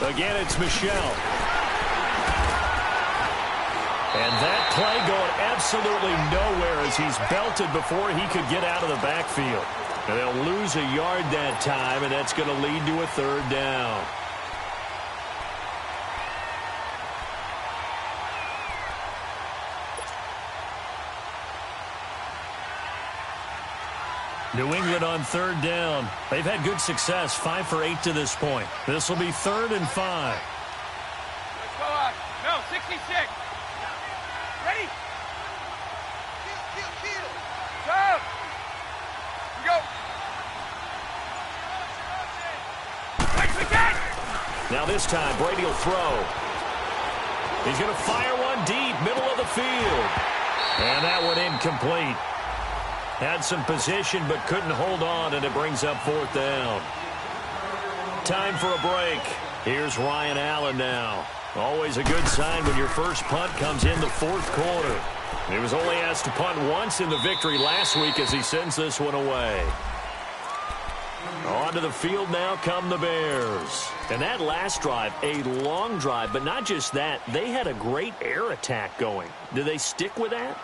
Again, it's Michelle. And that play going absolutely nowhere as he's belted before he could get out of the backfield. And they'll lose a yard that time, and that's going to lead to a 3rd down. New England on 3rd down. They've had good success, 5 for 8 to this point. This will be 3rd and 5. Let's go out. No, 66. Ready? Kill. Stop. We go. Now this time, Brady will throw. He's going to fire one deep, middle of the field. And that one incomplete. Had some position but couldn't hold on, and it brings up 4th down. Time for a break. Here's Ryan Allen now. Always a good sign when your first punt comes in the 4th quarter. He was only asked to punt once in the victory last week as he sends this one away. Onto the field now come the Bears. And that last drive, a long drive, but not just that. They had a great air attack going. Do they stick with that?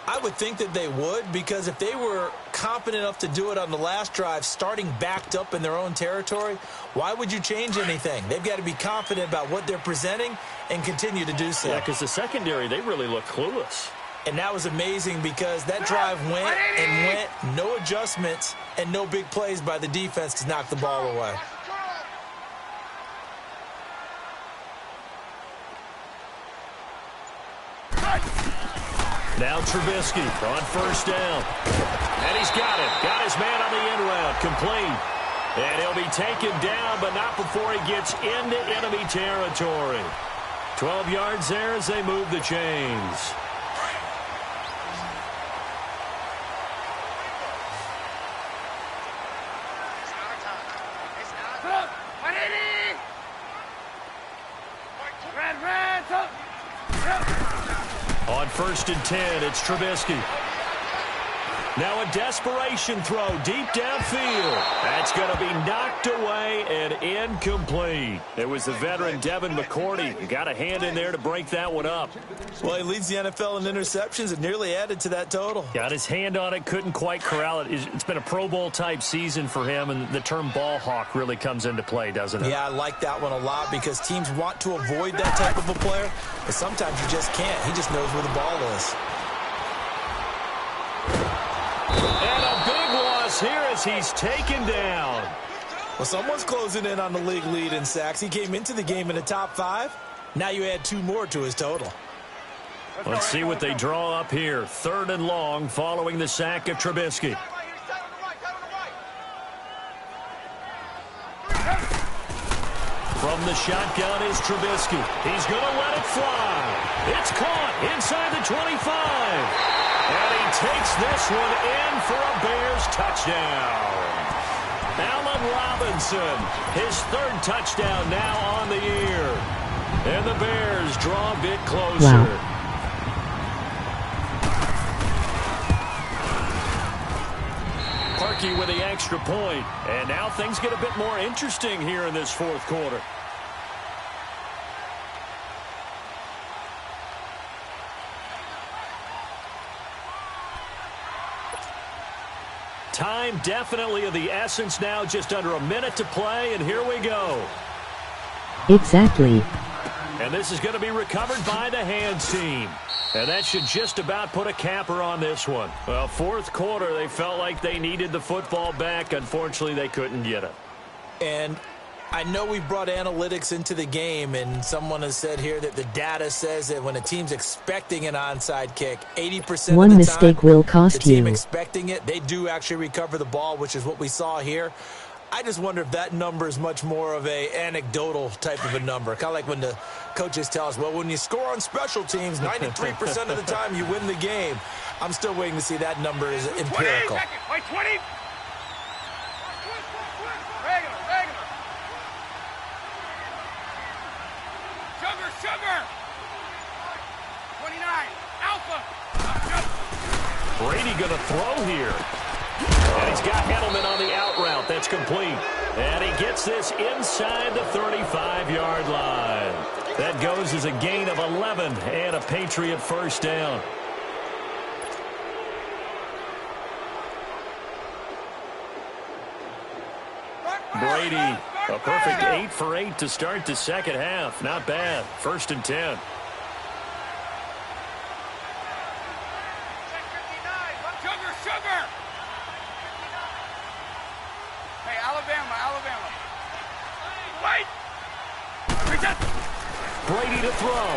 I would think that they would, because if they were confident enough to do it on the last drive, starting backed up in their own territory, why would you change anything? They've got to be confident about what they're presenting and continue to do so. Yeah, because the secondary, they really look clueless. And that was amazing because that drive went and went, no adjustments and no big plays by the defense to knock the ball away. Now Trubisky on 1st down. And he's got it. Got his man on the in route. Complete. And he'll be taken down, but not before he gets into enemy territory. 12 yards there as they move the chains. On 1st and 10, it's Trubisky. Now a desperation throw deep downfield. That's going to be knocked away and incomplete. It was the veteran Devin McCourty who got a hand in there to break that one up. Well, he leads the NFL in interceptions and nearly added to that total. Got his hand on it, couldn't quite corral it. It's been a Pro Bowl type season for him, and the term ball hawk really comes into play, doesn't it? Yeah, I like that one a lot because teams want to avoid that type of a player, but sometimes you just can't. He just knows where the ball is. And a big loss here as he's taken down. Well, someone's closing in on the league lead in sacks. He came into the game in the top 5. Now you add 2 more to his total. Let's see what they draw up here. 3rd and long following the sack of Trubisky. From the shotgun is Trubisky. He's going to let it fly. It's caught inside the 25. And he takes this one in for a Bears touchdown. Allen Robinson, his 3rd touchdown now on the year. And the Bears draw a bit closer. Wow. Parkey with the extra point. And now things get a bit more interesting here in this 4th quarter. Time definitely of the essence now, just under a minute to play, and here we go. Exactly. And this is going to be recovered by the hands team. And that should just about put a capper on this one. Well, 4th quarter, they felt like they needed the football back. Unfortunately, they couldn't get it. And I know we brought analytics into the game, and someone has said here that the data says that when a team's expecting an onside kick, 80% One of the mistake time, will cost the team you. expecting it, they do actually recover the ball, which is what we saw here. I just wonder if that number is much more of a anecdotal type of a number. Kind of like when the coaches tell us, well, when you score on special teams, 93% of the time you win the game. I'm still waiting to see that number is empirical. 20. Regular. Sugar. 29. Alpha. Brady going to throw here. And he's got Edelman on the out route. That's complete. And he gets this inside the 35-yard line. That goes as a gain of 11 and a Patriot 1st down. Brady, a perfect 8 for 8 to start the 2nd half. Not bad. 1st and 10. Sugar. Hey, Alabama. Wait. Brady to throw.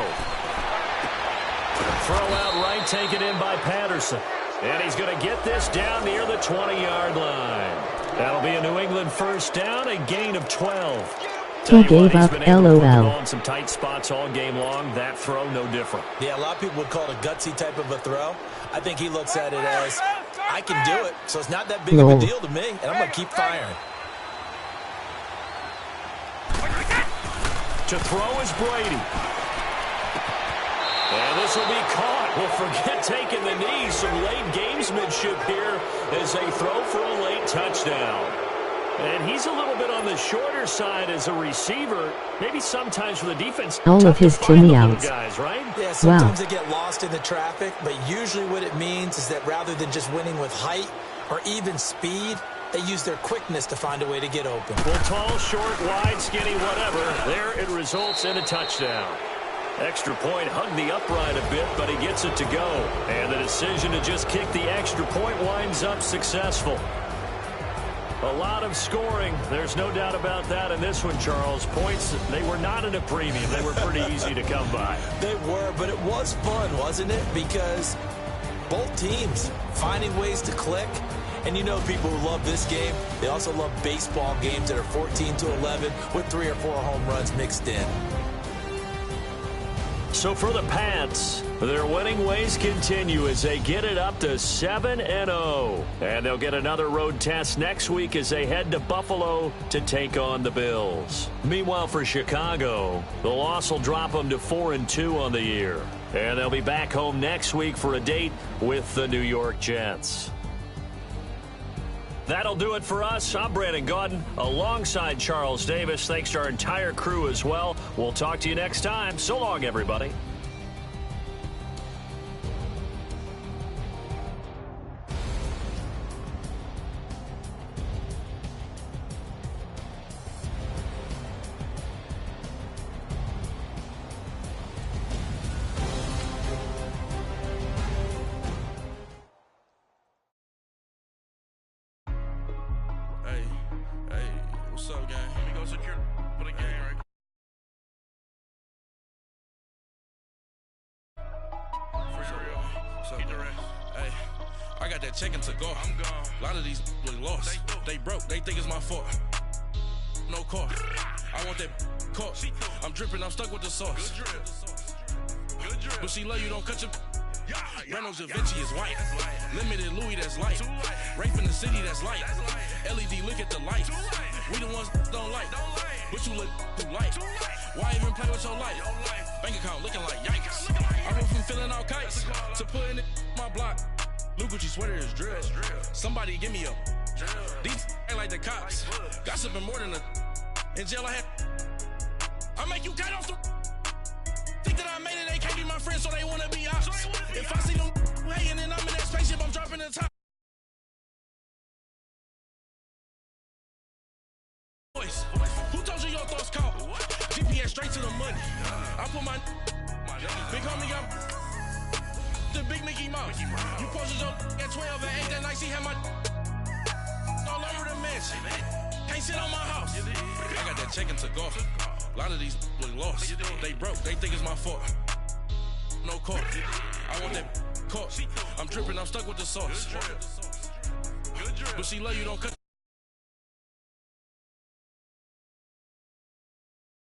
Throw out right, taken in by Patterson. And he's going to get this down near the 20-yard line. That'll be a New England 1st down, a gain of 12. He gave up, LOL. On some tight spots all game long. That throw, no different. Yeah, a lot of people would call it a gutsy type of a throw. I think he looks at it as, I can do it, so it's not that big of a deal to me, and I'm going to keep firing. To throw is Brady. And this will be caught. Well, forget taking the knee. Some late gamesmanship here as they throw for a late touchdown. And he's a little bit on the shorter side as a receiver. Maybe sometimes for the defense. All of his Timmy outs. Guys, right? Yeah, sometimes they get lost in the traffic, but usually what it means is that rather than just winning with height or even speed, they use their quickness to find a way to get open. Well, tall, short, wide, skinny, whatever. There it results in a touchdown. Extra point hugged the upright a bit, but he gets it to go. And the decision to just kick the extra point winds up successful. A lot of scoring. There's no doubt about that in this one, Charles. Points, they were not at a premium. They were pretty easy to come by. They were, but it was fun, wasn't it? Because both teams finding ways to click. And you know people who love this game, they also love baseball games that are 14-11 with 3 or 4 home runs mixed in. So for the Pats, their winning ways continue as they get it up to 7-0. And they'll get another road test next week as they head to Buffalo to take on the Bills. Meanwhile, for Chicago, the loss will drop them to 4-2 on the year. And they'll be back home next week for a date with the New York Jets. That'll do it for us. I'm Brandon Gaudin alongside Charles Davis. Thanks to our entire crew as well. We'll talk to you next time. So long, everybody. What's up, gang? Let me go secure for the game, right? For real. What's up, man? Hey, I got that chicken to go. I'm gone. A lot of these look lost. They broke. They think it's my fault. No car. I want that caught. I'm dripping. I'm stuck with the sauce. Good drip. Good drip. But she love you. Don't cut your. Reynolds Da Vinci is white. Limited Louis, that's light. Rape in the city, that's light. LED, look at the light. We the ones don't like. But you look too light. Why even play with your life? Bank account looking like yikes. I went from filling out kites to putting it my block. Blue Gucci sweater is drill. Somebody give me a. These ain't like the cops. Gossiping more than a. In jail I had. I make you cut off the. Think that I made it, they can't be my friends, so they wanna be ops. If I see them hating and I'm in that spaceship, I'm dropping the top. Voice. Who told you your thoughts count? GPS straight to the money. I put my big homie got the big Mickey Mouse. You posted your at 12 and 8 that night, she had my all over the mansion. Can't sit on my house. I got that chicken to go. A lot of these look lost. They broke. They think it's my fault. No car. I want that caught. I'm dripping. I'm stuck with the sauce. But she love you. Don't cut.